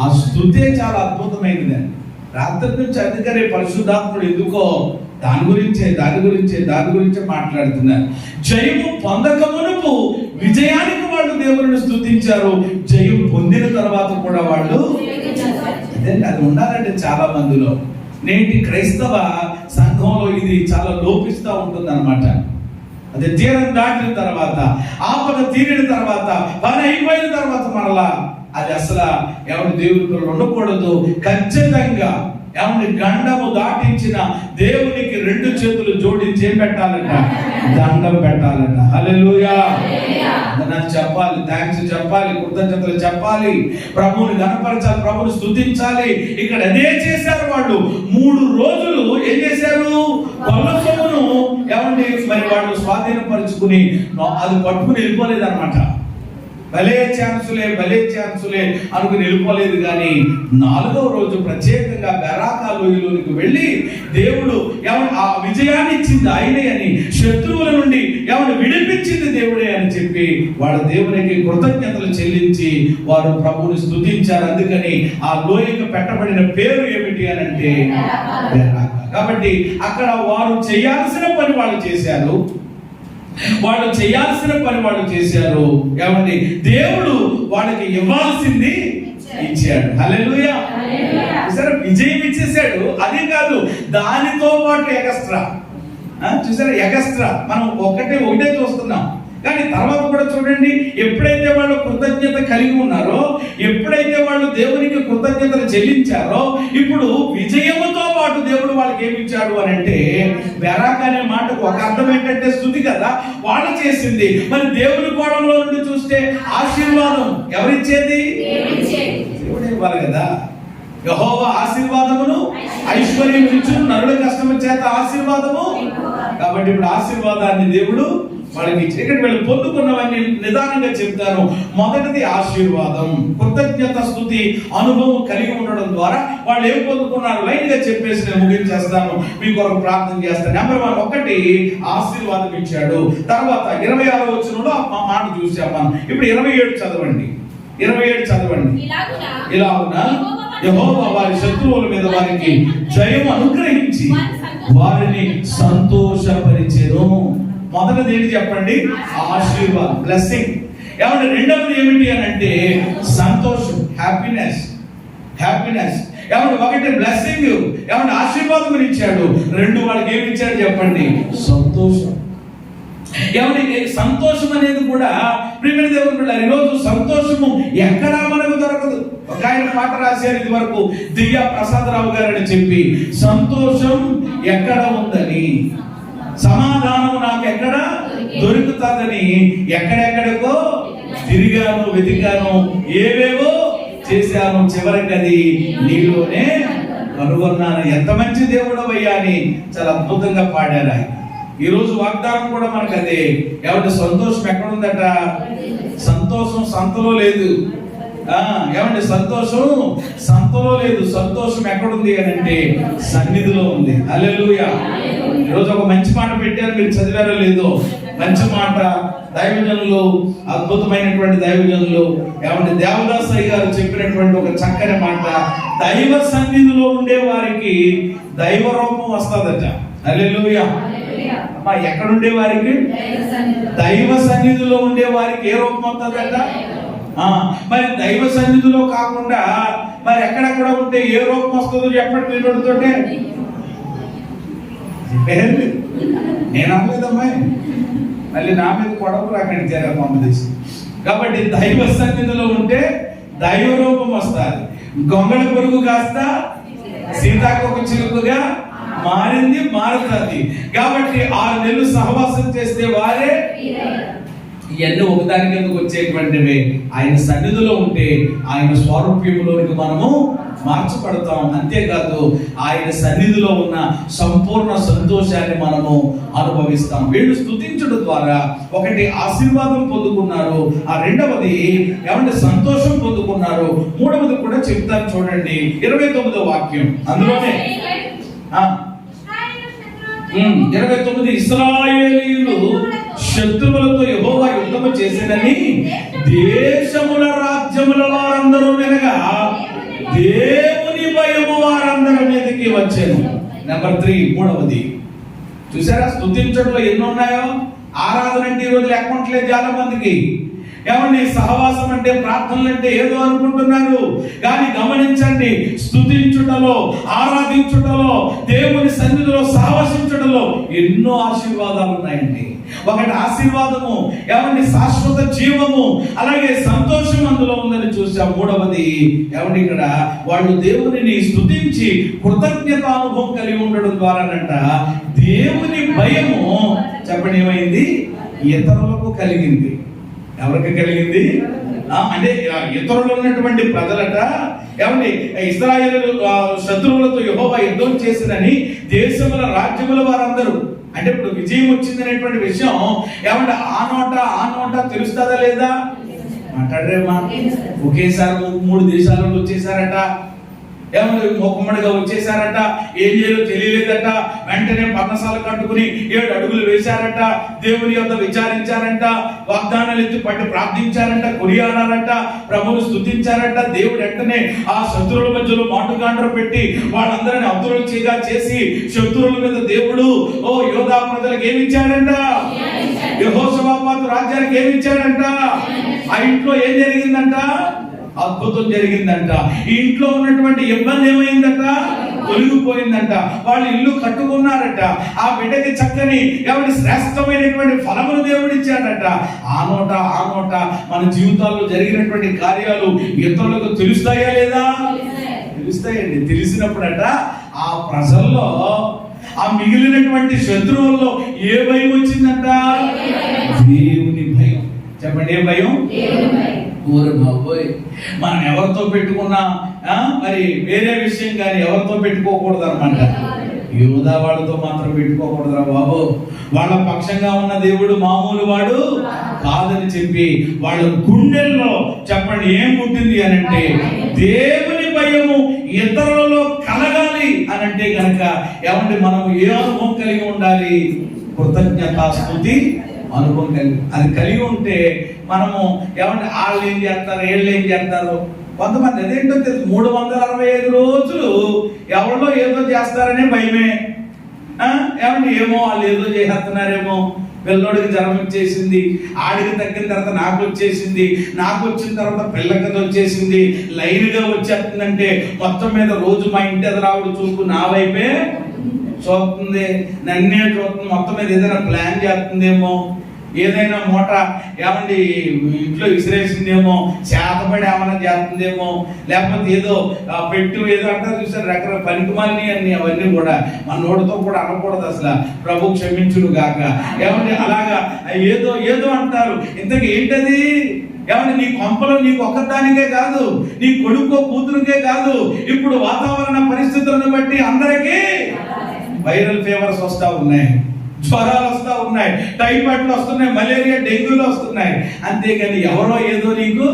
ఆ స్తుతే చాలా అద్భుతమైనదండి. రాత్రి నుంచి అందుకనే పరిశుద్ధాత్ముడు ఎందుకో దాని గురించే మాట్లాడుతున్నారు. జయము పొందకమునుపు విజయానికి వాళ్ళు దేవుని స్తుతించారు, జయం పొందిన తర్వాత కూడా వాళ్ళు అది ఉండాలంటే చాలా మందిలో నేటి క్రైస్తవ సంఘంలో ఇది చాలా లోపిస్తూ ఉంటుంది అన్నమాట. అదే తీరం దాటిన తర్వాత, ఆపద తీరిన తర్వాత, పని అయిపోయిన తర్వాత మరలా అది అసలు ఎవరి దేవుడితో ఉండకూడదు. ఖచ్చితంగా ఎవరి గండము దాటించిన దేవునికి 2 చేతులు జోడించి ఏం పెట్టాలంట? దండం పెట్టాలంట. హల్లెలూయా. చెప్పాలి, థ్యాంక్స్ చెప్పాలి, కృతజ్ఞతలు చెప్పాలి, ప్రభువుని గణపరచాలి, ప్రభువుని స్తుతించాలి. ఇక్కడ అదే చేశారు వాళ్ళు. 3 రోజులు ఏం చేశారు? కొలసమును ఏమండి మరి వాళ్ళు స్వాధీనపరుచుకుని అది పట్టుకుని వెళ్ళిపోలేదు అనమాట. భలే ఛాన్సులే అనుకుని వెళ్ళిపోలేదు. కానీ 4వ రోజు ప్రత్యేకంగా బెరాకా లోయలోనికి వెళ్ళి దేవుడు ఆ విజయాన్ని ఇచ్చింది ఆయనే అని, శత్రువుల నుండి ఎవరు విడిపించింది దేవుడే అని చెప్పి వాళ్ళ దేవునికి కృతజ్ఞతలు చెల్లించి వారు ప్రభువుని స్తుతించారు. అందుకని ఆ లోయకు పెట్టబడిన పేరు ఏమిటి అని అంటే బెరాకా. కాబట్టి అక్కడ వారు చేయాల్సిన పని వాళ్ళు చేశారు. ఏమండి దేవుడు వాళ్ళకి ఇవ్వాల్సింది ఇచ్చాడు. హల్లెలూయా. చూసారా, విజయం ఇచ్చేసాడు. అదే కాదు, దానితో పాటు ఎగస్ట్రా. చూసారా, ఎగస్ట్రా మనం ఒకటే చూస్తున్నాం. కానీ తర్వాత కూడా చూడండి, ఎప్పుడైతే వాళ్ళు కృతజ్ఞత కలిగి ఉన్నారో, ఎప్పుడైతే వాళ్ళు దేవునికి కృతజ్ఞతలు చెల్లించారో, ఇప్పుడు విజయముతో పాటు దేవుడు వాళ్ళకి ఏమి ఇచ్చాడు అని అంటే, బెరాకా అనే మాటకు ఒక అర్థం ఏంటంటే స్తుతి కదా, వాళ్ళు చేసింది. మరి దేవుని కోణంలో నుండి చూస్తే ఆశీర్వాదం ఎవరిచ్చేది? దేవుడే ఇవ్వాలి కదా. యెహోవా ఆశీర్వాదమును ఐశ్వర్యం ఇచ్చును, నరుల కష్టము చేత ఆశీర్వాదము. కాబట్టి ఇప్పుడు ఆశీర్వాదాన్ని దేవుడు వాళ్ళకి ఇక్కడ వీళ్ళు పొందుకున్నవన్నీ నిదానంగా చెప్తాను. మొదటిది ఆశీర్వాదం, కృతజ్ఞత స్తుతి అనుభవం కలిగి ఉండడం ద్వారా వాళ్ళు ఏం పొందుకున్నారు లైన్ గా చెప్పేసి నేను ముగించేస్తాను, మీ కొరకు ప్రార్థన చేస్తాను. నెంబర్ 1 ఒకటి ఆశీర్వాదం ఇచ్చాడు. తర్వాత 26వ వచనంలో ఆ మాట చూసాం మనం. ఇప్పుడు 27 చదవండి. ఇలాగున యెహోవా వారి శత్రువుల మీద వారికి జయం అనుగ్రహించి వారిని సంతోషపరిచెను. మొదటిది ఏంటి చెప్పండి? ఆశీర్వాదం, బ్లెస్సింగ్. ఏమంటే రెండవది ఏమిటి అని అంటే సంతోషం, హ్యాపీనెస్. ఏమంటే ఒకటి బ్లెస్సింగ్, ఏమంటే ఆశీర్వాదం ఇచ్చాడు. 2 వాళ్ళకి ఏమి ఇచ్చాడు చెప్పండి? సంతోషం. ఏమంటే సంతోషం అనేది కూడా ప్రియమైన దేవుని బిడ్డలారా, ఈరోజు సంతోషము ఎక్కడా మనకు దొరకదు. ఒక ఆయన పాట రాశారు ఇది వరకు, దివ్య ప్రసాదరావు గారు అని చెప్పి, సంతోషం ఎక్కడ ఉందని, సమాధానం నాకు ఎక్కడ దొరుకుతుందని ఎక్కడెక్కడికో తిరిగాను, వెతికాను, ఏవేవో చేశాను, చివరికి అది నీలోనే కనుగొన్నాను. ఎంత మంచి దేవుడు అయ్యా అని చాలా అద్భుతంగా పాడారు ఆయన. ఈ రోజు వాగ్దానం కూడా మనకు అదే. ఏమంటే సంతోషం ఎక్కడుందట? సంతోషం సంతలో లేదు. ఏమంటే సంతోషం సంతలో లేదు. సంతోషం ఎక్కడుంది అని అంటే సన్నిధిలో ఉంది. హల్లెలూయా. ఈరోజు ఒక మంచి మాట పెట్టారు, మీరు చదివారో లేదో. మంచి మాట, దైవజనులు, అద్భుతమైనటువంటి దైవజనులు ఏమంటే దేవదాస్ అయ్య గారు చెప్పినటువంటి ఒక చక్కని మాట, దైవ సన్నిధిలో ఉండే వారికి దైవ రూపం వస్తుందట. హల్లెలూయా. అమ్మా, ఎక్కడుండే వారికి? దైవ సన్నిధిలో ఉండే వారికి ఏ రూపం వస్తుందట? మరి దైవ సన్నిధిలో కాకుండా మరి ఎక్కడెక్కడ ఉంటే ఏ రూపం వస్తుందో చెప్పండి మీతోటే. నేను అనలేదమ్మాయి, మళ్ళీ నా మీద కొడవలు అక్కడికి చేరా పంపదేశం. కాబట్టి దైవ సన్నిధిలో ఉంటే దైవ రూపం వస్తుంది. గొంగళ పురుగు కాస్త సీతాకొక చిలుకగా మారుతుంది. కాబట్టి 6 నెలలు సహవాసం చేస్తే వారే ఇవన్నీ ఒకదానికి ఎందుకు వచ్చేటువంటివి. ఆయన సన్నిధిలో ఉంటే ఆయన స్వరూప్యంలోనికి మనము మార్చబడతాం. అంతేకాదు ఆయన సన్నిధిలో ఉన్న సంపూర్ణ సంతోషాన్ని మనము అనుభవిస్తాం. వీళ్ళు స్తుతించడం ద్వారా ఒకటి ఆశీర్వాదం పొందుకున్నారు, ఆ రెండవది ఏమంటే సంతోషం పొందుకున్నారు. మూడవది కూడా చెప్తాను చూడండి, 29వ వాక్యం అందులోనే 29 ఇశ్రాయేలీయులు శత్రువులతో యెహోవా యుద్ధము చేసినని దేశముల రాజ్యముల వారందరూ వినగా దేవుని భయము వారందరి మీదకి వచ్చాను. నెంబర్ 3, మూడవది చూసారా, స్తుతించడంలో ఎన్ని ఉన్నాయో. ఆరాధన అంటే ఈరోజు లెక్కుంటలేదు చాలా మందికి. ఏమండి, సహవాసం అంటే, ప్రార్థనలు అంటే ఏదో అనుకుంటున్నారు. కానీ గమనించండి, స్తుతించుటలో, ఆరాధించుటలో, దేవుని సన్నిధిలో సహవసించుటలో ఎన్నో ఆశీర్వాదాలు ఉన్నాయండి. ఒకటి ఆశీర్వాదము, ఏమండి శాశ్వత జీవము, అలాగే సంతోషం అందులో ఉందని చూసాం. మూడవది ఏమండి, ఇక్కడ వాళ్ళు దేవునిని స్తుతించి కృతజ్ఞత అనుభవం కలిగి ఉండడం ద్వారానంట దేవుని భయము చెప్పండి ఏమైంది, ఇతరులకు కలిగింది. ఎవరికి కలిగింది అంటే ఇతరులు ఉన్నటువంటి ప్రజలట. ఏమండి, ఇశ్రాయేలు శత్రువులతో యెహోవా యుద్ధం చేసినని దేశముల రాజ్యముల వారందరూ, అంటే ఇప్పుడు విజయం వచ్చింది అనేటువంటి విషయం ఏమంటే ఆ నోట తెలుస్తుందా లేదా? మాట్లాడరేమా? ఒకేసారి 3 దేశాలలో వచ్చేసారట. ఏమంటే మొక్కమ్మడిగా వచ్చేసారట. ఏం చేయాలో తెలియలేదట. వెంటనే పర్ణశాల కట్టుకుని 7 అడుగులు వేశారట. దేవుని యొద్ద విచారించారంట. వాగ్దానాలు ఎత్తి పట్టి ప్రార్థించారంట. కొనియాడారంట. ప్రభువును స్తుతించారంట. దేవుడు వెంటనే ఆ శత్రువుల మధ్యలో మాటుగాండ్ర పెట్టి వాళ్ళందరినీ అద్భుతంగా చేసి శత్రువుల మీద దేవుడు యోధా ప్రజలకు ఏమి ఇచ్చాడంట? యెహోషాపాతు రాజ్యానికి ఏమి ఇచ్చాడంట? ఆ ఇంట్లో ఏం జరిగిందంట? అద్భుతం జరిగిందంట. ఈ ఇంట్లో ఉన్నటువంటి ఇబ్బంది ఏమైందట? తొలగిపోయిందంట. వాళ్ళు ఇల్లు కట్టుకున్నారట. ఆ బిడ్డకి చక్కని ఎవరి శ్రేష్టమైనటువంటి ఫలములు దేవుడు ఇచ్చాడట. ఆ నోట మన జీవితాల్లో జరిగినటువంటి కార్యాలు ఇతరులకు తెలుస్తాయా లేదా? తెలుస్తాయండి. తెలిసినప్పుడట ఆ ప్రజల్లో, ఆ మిగిలినటువంటి శత్రువుల్లో ఏ భయం వచ్చిందంట? దేవుని భయం. చెప్పండి, ఏ భయం? ఊరు బాబోయ్, మనం ఎవరితో పెట్టుకున్నా మరి వేరే విషయం కానీ ఎవరితో పెట్టుకోకూడదు అనమాట. యోధా వాళ్ళతో మాత్రం పెట్టుకోకూడదురా బాబు. వాళ్ళ పక్షంగా ఉన్న దేవుడు మామూలు వాడు కాదని చెప్పి వాళ్ళ గుండెల్లో చెప్పండి ఏం పుట్టింది అనంటే దేవుని భయము ఇతరులలో కలగాలి అనంటే కనుక ఏమంటే మనం ఏ అనుభవం కలిగి ఉండాలి? కృతజ్ఞతాస్తుతి అనుభవం అది కలిగి ఉంటే మనము ఏమంటే వాళ్ళు ఏం చేస్తారు, వీళ్ళు ఏం చేస్తారు. కొంతమంది అదేంటో తెలుసు, 365 రోజులు ఎవరిలో ఏదో చేస్తారనే భయమే. ఏమంటే ఏమో వాళ్ళు ఏదో చేసేస్తున్నారేమో, పిల్లోడికి జ్వరం వచ్చేసింది, ఆడికి తగ్గిన తర్వాత నాకు వచ్చేసింది, నాకు వచ్చిన తర్వాత పిల్లకి వచ్చేసింది, లైన్గా వచ్చేస్తుందంటే మొత్తం మీద రోజు మా ఇంటి ఎదురావుడు చూపు నా వైపే చూస్తుంది, నన్నే చూస్తుంది, మొత్తం మీద ఏదైనా ప్లాన్ చేస్తుందేమో, ఏదైనా మూట ఏమండి ఇంట్లో విసిరేసిందేమో, చేతపడి ఏమైనా చేస్తుందేమో, లేకపోతే ఏదో పెట్టు ఏదో అంటారు చూసారు రకరకాల పనికిమాలిని అన్ని, అవన్నీ కూడా మన నోటితో కూడా అనకూడదు అసలు. ప్రభు క్షమించును గాక. ఏమండి అలాగా ఏదో అంటారు. ఇంతకు ఏంటది? ఏమంటే నీ కొంపలో నీకు ఒక్కదానికే కాదు, నీ కొడుకో కూతురుకే కాదు, ఇప్పుడు వాతావరణ పరిస్థితులను బట్టి అందరికీ వైరల్ ఫీవర్స్ వస్తూ ఉన్నాయి, జ్వరాలు వస్తూ ఉన్నాయి, టైఫాయిడ్లు వస్తున్నాయి, మలేరియా డెంగ్యూలు వస్తున్నాయి. అంతేగాని ఎవరో ఏదో నీకు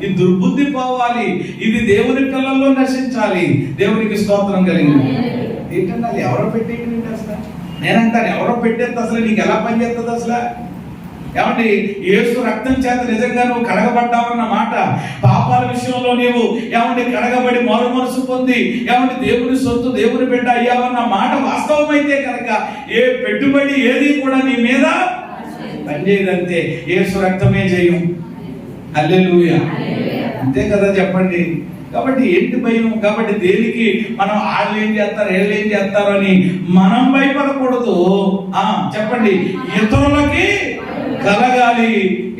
ఈ దుర్బుద్ధి పోవాలి. ఇది దేవుని పిల్లల్లో నశించాలి. దేవునికి స్తోత్రం కలిగింది. ఏంటంటే అది ఎవరో పెట్టేయండి అసలు. నేనంటాను ఎవరో పెట్టేది అసలు నీకు ఎలా పనిచేస్తుంది అసలు? ఏమంటే యేసు రక్తం చేత నిజంగా నువ్వు కడగబడ్డావన్న మాట, పాపాల విషయంలో నీవు ఏమంటే కడగబడి మారు మనసు పొంది ఏమంటే దేవుని సొత్తు దేవుని బిడ్డ అయ్యావన్న మాట వాస్తవమైతే కనుక ఏ పెట్టుబడి ఏది కూడా నీ మీద పనిచేయదంతే. యేసు రక్తమే జయం. హల్లెలూయా. అంతే కదా చెప్పండి. కాబట్టి ఏంటి భయం? కాబట్టి దేనికి మనం వాళ్ళు ఏం చేస్తారు వీళ్ళు ఏం చేస్తారు అని మనం భయపడకూడదు. చెప్పండి, ఇతరులకి కలగాలి.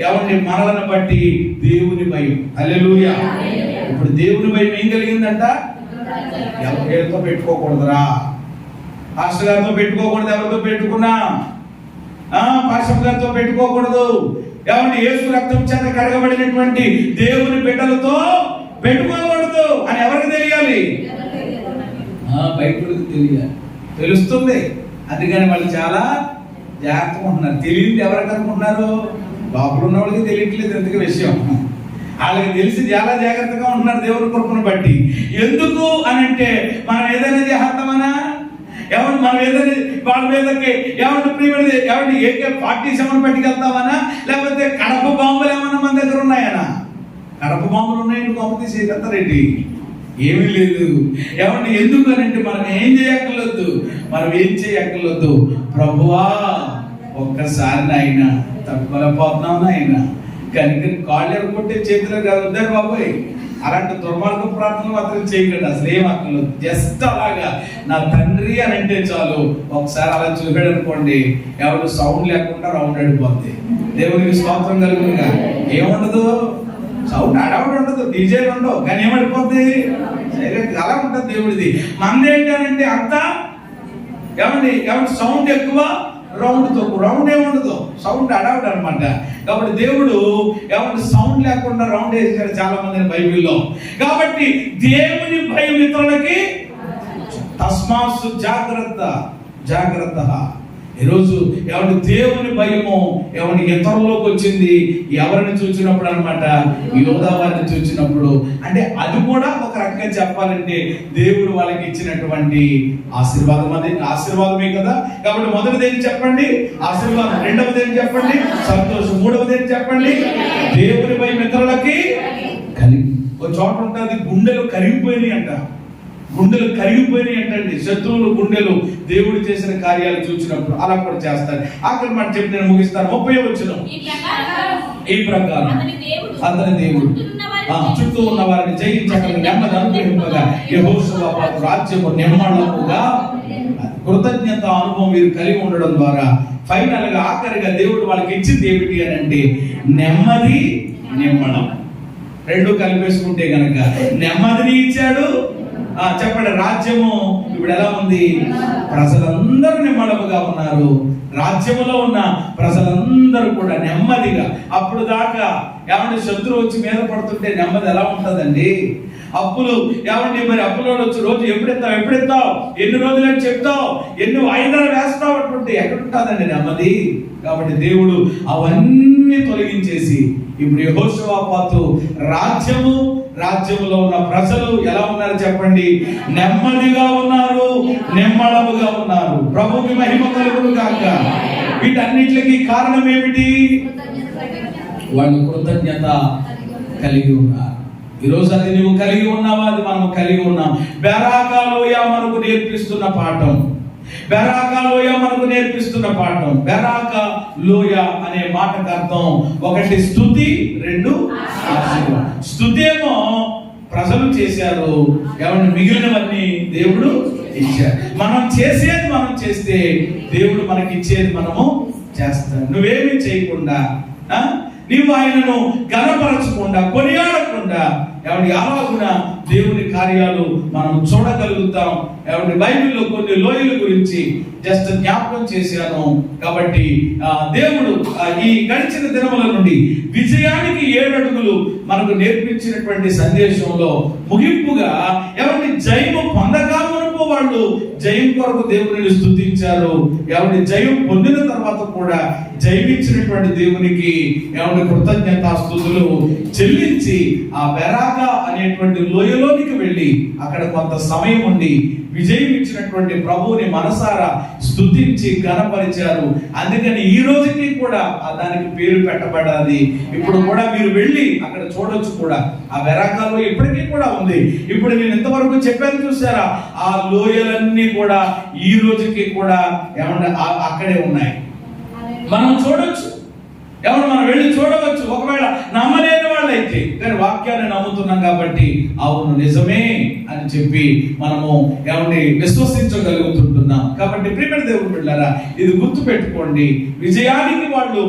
ఎవరిని మనలను బట్టి దేవుని భయం. హల్లెలూయా. ఇప్పుడు దేవుని భయం ఏం కలిగిందంట? ఎవరితో పెట్టుకోకూడదురా, పాస్టర్ గారితో పెట్టుకోకూడదు, ఎవరితో పెట్టుకున్నా పాస్టర్ గారితో పెట్టుకోకూడదు. ఎవరిని యేసు రక్తం చేత కడగబడినటువంటి దేవుని బిడ్డలతో పెట్టుకోకూడదు అని ఎవరికి తెలియాలి? బయటకు తెలియాలి. తెలుస్తుంది. అందుకని వాళ్ళు చాలా జాగ్రత్తగా ఉంటున్నారు. తెలియదు ఎవరికి అనుకుంటున్నారు? లోపల ఉన్న వాళ్ళకి తెలియట్లేదు ఎందుకు విషయం. వాళ్ళకి తెలిసి చాలా జాగ్రత్తగా ఉంటున్నారు దేవుని కృపను బట్టి. ఎందుకు అని అంటే మనం ఏదైనా చేస్తామనా, ఎవరు మనం ఏదైనా వాళ్ళ మీదకి ఏమంటే ప్రియమైనది ఎవరిని AK-47 పట్టుకెళ్తామనా, లేకపోతే కడప బాంబులు ఏమన్నా మన దగ్గర ఉన్నాయనా? కడప బాంబులు ఉన్నాయండి, గొప్ప తీసేస్తారేంటి? ఏమీ లేదు. ఏమంటే ఎందుకు అని అంటే మనం ఏం చేయక్కర్లేదు. ప్రభువా ఒక్కసారి నాయన తట్టుకోలేకపోతున్నాం నాయన, కనుక కాళ్ళు ఎరగొట్టే చేతిలో కాదు వద్దారు బాబాయ్. అలాంటి దుర్మార్గ ప్రార్థనలు మాత్రం చేయకండి, అసలు ఏం అక్కర్లేదు. జస్ట్ అలాగా నా తండ్రి అని అంటే చాలు. ఒకసారి అలా చూపాడు అనుకోండి, ఎవరు సౌండ్ లేకుండా రౌండ్ అడిపోద్ది. దేవునికి స్తోత్రం కలుగునుగా. ఏముండదు, సౌండ్ అడవుడు ఉండదు, డీజేలు ఉండవు, కానీ ఏమడిపోద్ది, అలా ఉంటుంది దేవుడిది. మంది ఏంటంటే అంతా ఏమండి సౌండ్ ఎక్కువ, రౌండ్ తక్కువ. రౌండ్ ఏముండదు, సౌండ్ అడవుడు అనమాట. కాబట్టి దేవుడు ఏమంటే సౌండ్ లేకుండా రౌండ్ వేసాడు చాలా మంది బైబిల్లో. కాబట్టి దేవుని భయం ఇతరులకి తస్మాసు జాగ్రత్త. ఈరోజు ఎవరి దేవుని భయము ఎవరి ఇతరులోకి వచ్చింది, ఎవరిని చూసినప్పుడు అనమాట, యోధా వారిని చూసినప్పుడు. అంటే అది కూడా ఒక రకంగా చెప్పాలంటే దేవుడు వాళ్ళకి ఇచ్చినటువంటి ఆశీర్వాదమే కదా. కాబట్టి మొదటిది ఏంటి చెప్పండి, ఆశీర్వాదం. రెండవది ఏంటి చెప్పండి, సంతోషం. మూడవది ఏంటి చెప్పండి, దేవుని భయం ఇతరులకి కలిగి. ఒక చోట ఉంటుంది, గుండెలు కరిగిపోయినాయి అంటండి. శత్రువులు గుండెలు దేవుడు చేసిన కార్యాలు చూసినప్పుడు అలా కూడా చేస్తారు. ఆఖరి మాట చెప్పి నేను ముగిస్తాను. 30వ వచనం. ఈ ప్రకారం అతని దేవుడు చుట్టూ ఉన్న వారిని జయించగల నెమ్మది అనుగ్రహింపగా యెహోషువ రాజ్యము నెమ్మళముగా. కృతజ్ఞత అనుభవం వీరు కలిగి ఉండడం ద్వారా ఫైనల్ గా ఆఖరిగా దేవుడు వాళ్ళకి ఇచ్చింది ఏమిటి అని అంటే నెమ్మది, నిమ్మడం. రెండు కలిపేసుకుంటే గనక నెమ్మదిని ఇచ్చాడు. చెప్పండి, రాజ్యము ఇప్పుడు ఎలా ఉంది, ప్రజలందరూ నిమ్మళముగా ఉన్నారు. రాజ్యములో ఉన్న ప్రజలందరూ కూడా నెమ్మదిగా. అప్పుడు దాకా ఏమంటే శత్రువు వచ్చి మీద పడుతుంటే నెమ్మది ఎలా ఉంటుందండి. అప్పులు ఏమండి, మరి అప్పులో వచ్చి రోజు ఎప్పుడెత్తావు, ఎన్ని రోజులని చెప్తావు, ఎన్ని వాయిదాలు వేస్తావు అంటుంటే ఎక్కడుంటుందండి నెమ్మది. కాబట్టి దేవుడు అవన్నీ తొలగించేసి ఇప్పుడు యెహోషువపాతు రాజ్యములో ఉన్న ప్రజలు ఎలా ఉన్నారు చెప్పండి, నెమ్మదిగా ఉన్నారు, నిమ్మళముగా ఉన్నారు. ప్రభువుకి మహిమ కలుగును గాక. వీటన్నిటికి కారణం ఏమిటి, వాళ్ళు కృతజ్ఞత కలిగి ఉన్నారు. ఈరోజు అది నువ్వు కలిగి ఉన్నావా, అది మనం కలిగి ఉన్నాం. బెరాకా లోయ మనకు నేర్పిస్తున్న పాఠం. బెరాకా లోయ అనే మాటకు అర్థం ఒకటి స్తుతి, రెండు ఆశీర్వాదం. స్తుతి ఏమో ప్రజలు చేశారు, ఎవరిని మిగిలినవన్నీ దేవుడు ఇచ్చారు. మనం చేస్తే దేవుడు మనకి ఇచ్చేది మనము చేస్తాం. నువ్వేమీ చేయకుండా, నీవు ఆయనను గణపరచకుండా, కొనియాడకుండా అలాగున దేవుని కార్యాలు మనం చూడగలుగుతాం. బైబిల్లో కొన్ని లోయల గురించి జస్ట్ జ్ఞాపకం చేశాను. కాబట్టి దేవుడు ఈ గడిచిన దినముల నుండి విజయానికి 7 అడుగులు మనకు నేర్పించినటువంటి సందేశంలో ముగింపుగా జయము పొందగామునపు వాళ్ళు జయం కొరకు దేవుని స్తుతించారు. జయం పొందిన తర్వాత కూడా జయమిచ్చినటువంటి దేవునికి కృతజ్ఞతాస్తుతులు చెల్లించి ఆ బెరాకా అనేటువంటి లోయలోనికి వెళ్ళి అక్కడ కొంత సమయం ఉండి విజయం ఇచ్చినటువంటి ప్రభువుని మనసారా స్తుతించి ఘనపరిచారు. అందుకని ఈ రోజుకి కూడా దానికి పేరు పెట్టబడాలి. ఇప్పుడు కూడా మీరు వెళ్ళి అక్కడ చూడొచ్చు కూడా. ఆ బెరాకాలో ఇప్పటికీ కూడా ఉంది. ఇప్పుడు నేను ఇంతవరకు చెప్పాను చూసారా, ఆ లోయలన్నీ కూడా ఈ రోజుకి కూడా అక్కడే ఉన్నాయి. మనం చూడొచ్చు, మనం వెళ్ళి చూడవచ్చు. ఒకవేళ నమ్మలేని వాళ్ళైతే, కానీ వాక్యాన్ని నమ్ముతున్నాం కాబట్టి అవును నిజమే అని చెప్పి మనము విశ్వసించగలుగుతుంటున్నాం. కాబట్టి ప్రియమైన దేవుని బిడ్డలారా, ఇది గుర్తు పెట్టుకోండి. విజయానికి వాళ్ళు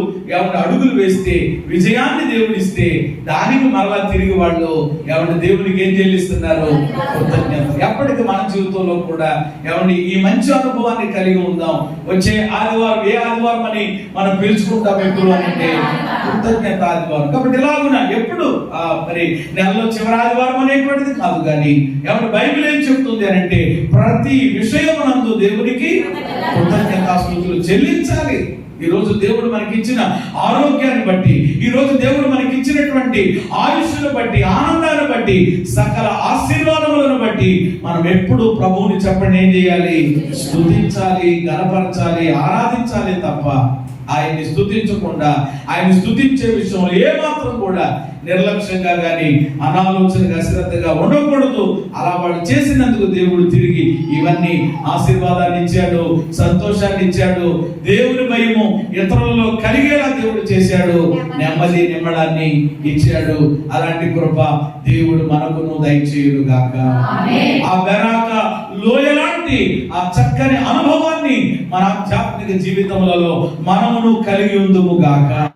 అడుగులు వేస్తే, విజయాన్ని దేవుడు ఇస్తే, దానికి మరలా తిరిగి వాళ్ళు దేవునికి ఏం చెల్లిస్తున్నారు, కృతజ్ఞత. ఎప్పటికీ మన జీవితంలో కూడా ఈ మంచి అనుభవాన్ని కలిగి ఉందాం. వచ్చే ఆదివారం ఏ ఆదివారం అని మనం పిలుచుకుంటాం ఎప్పుడు అంటే కృతజ్ఞత ఆదివారం. కాబట్టి ఇలాగున ఎప్పుడు మరి నెలలో చివరి ఆదివారం అనేటువంటిది కాదు, కానీ బైబిల్ ఏం చెప్తుంది అని అంటే ప్రతి విషయమునందు దేవునికి కృతజ్ఞతాస్తుతులు చెల్లించాలి. ఈ రోజు దేవుడు మనకి ఇచ్చిన ఆరోగ్యాన్ని బట్టి, ఈ రోజు దేవుడు మనకి ఇచ్చినటువంటి ఆయుష్ను బట్టి, ఆనందాన్ని బట్టి, సకల ఆశీర్వాదములను బట్టి మనం ఎప్పుడు ప్రభువుని చెప్పండి ఏం చేయాలి, స్తుతించాలి, గణపరచాలి, ఆరాధించాలి తప్ప ఆయన్ని స్తుతించకుండా, ఆయన స్తుతించే విషయంలో ఏమాత్రం కూడా నిర్లక్ష్యంగా కానీ అనాలోచనగా అశ్రద్ధగా ఉండకూడదు. అలా వాళ్ళు చేసినందుకు దేవుడు తిరిగి ఇవన్నీ ఆశీర్వాదాన్ని ఇచ్చాడు, సంతోషాన్ని ఇచ్చాడు, దేవుని భయము ఇతరులలో కలిగేలా దేవుడు చేశాడు, నెమ్మది నిమ్మడాన్ని ఇచ్చాడు. అలాంటి కృప దేవుడు మనకును దయచేయుడు గాక. ఆ బెరాక లోయ లాంటి ఆ చక్కని అనుభవాన్ని మన ఆధ్యాత్మిక జీవితములలో మనమును కలిగి ఉందుము గాక.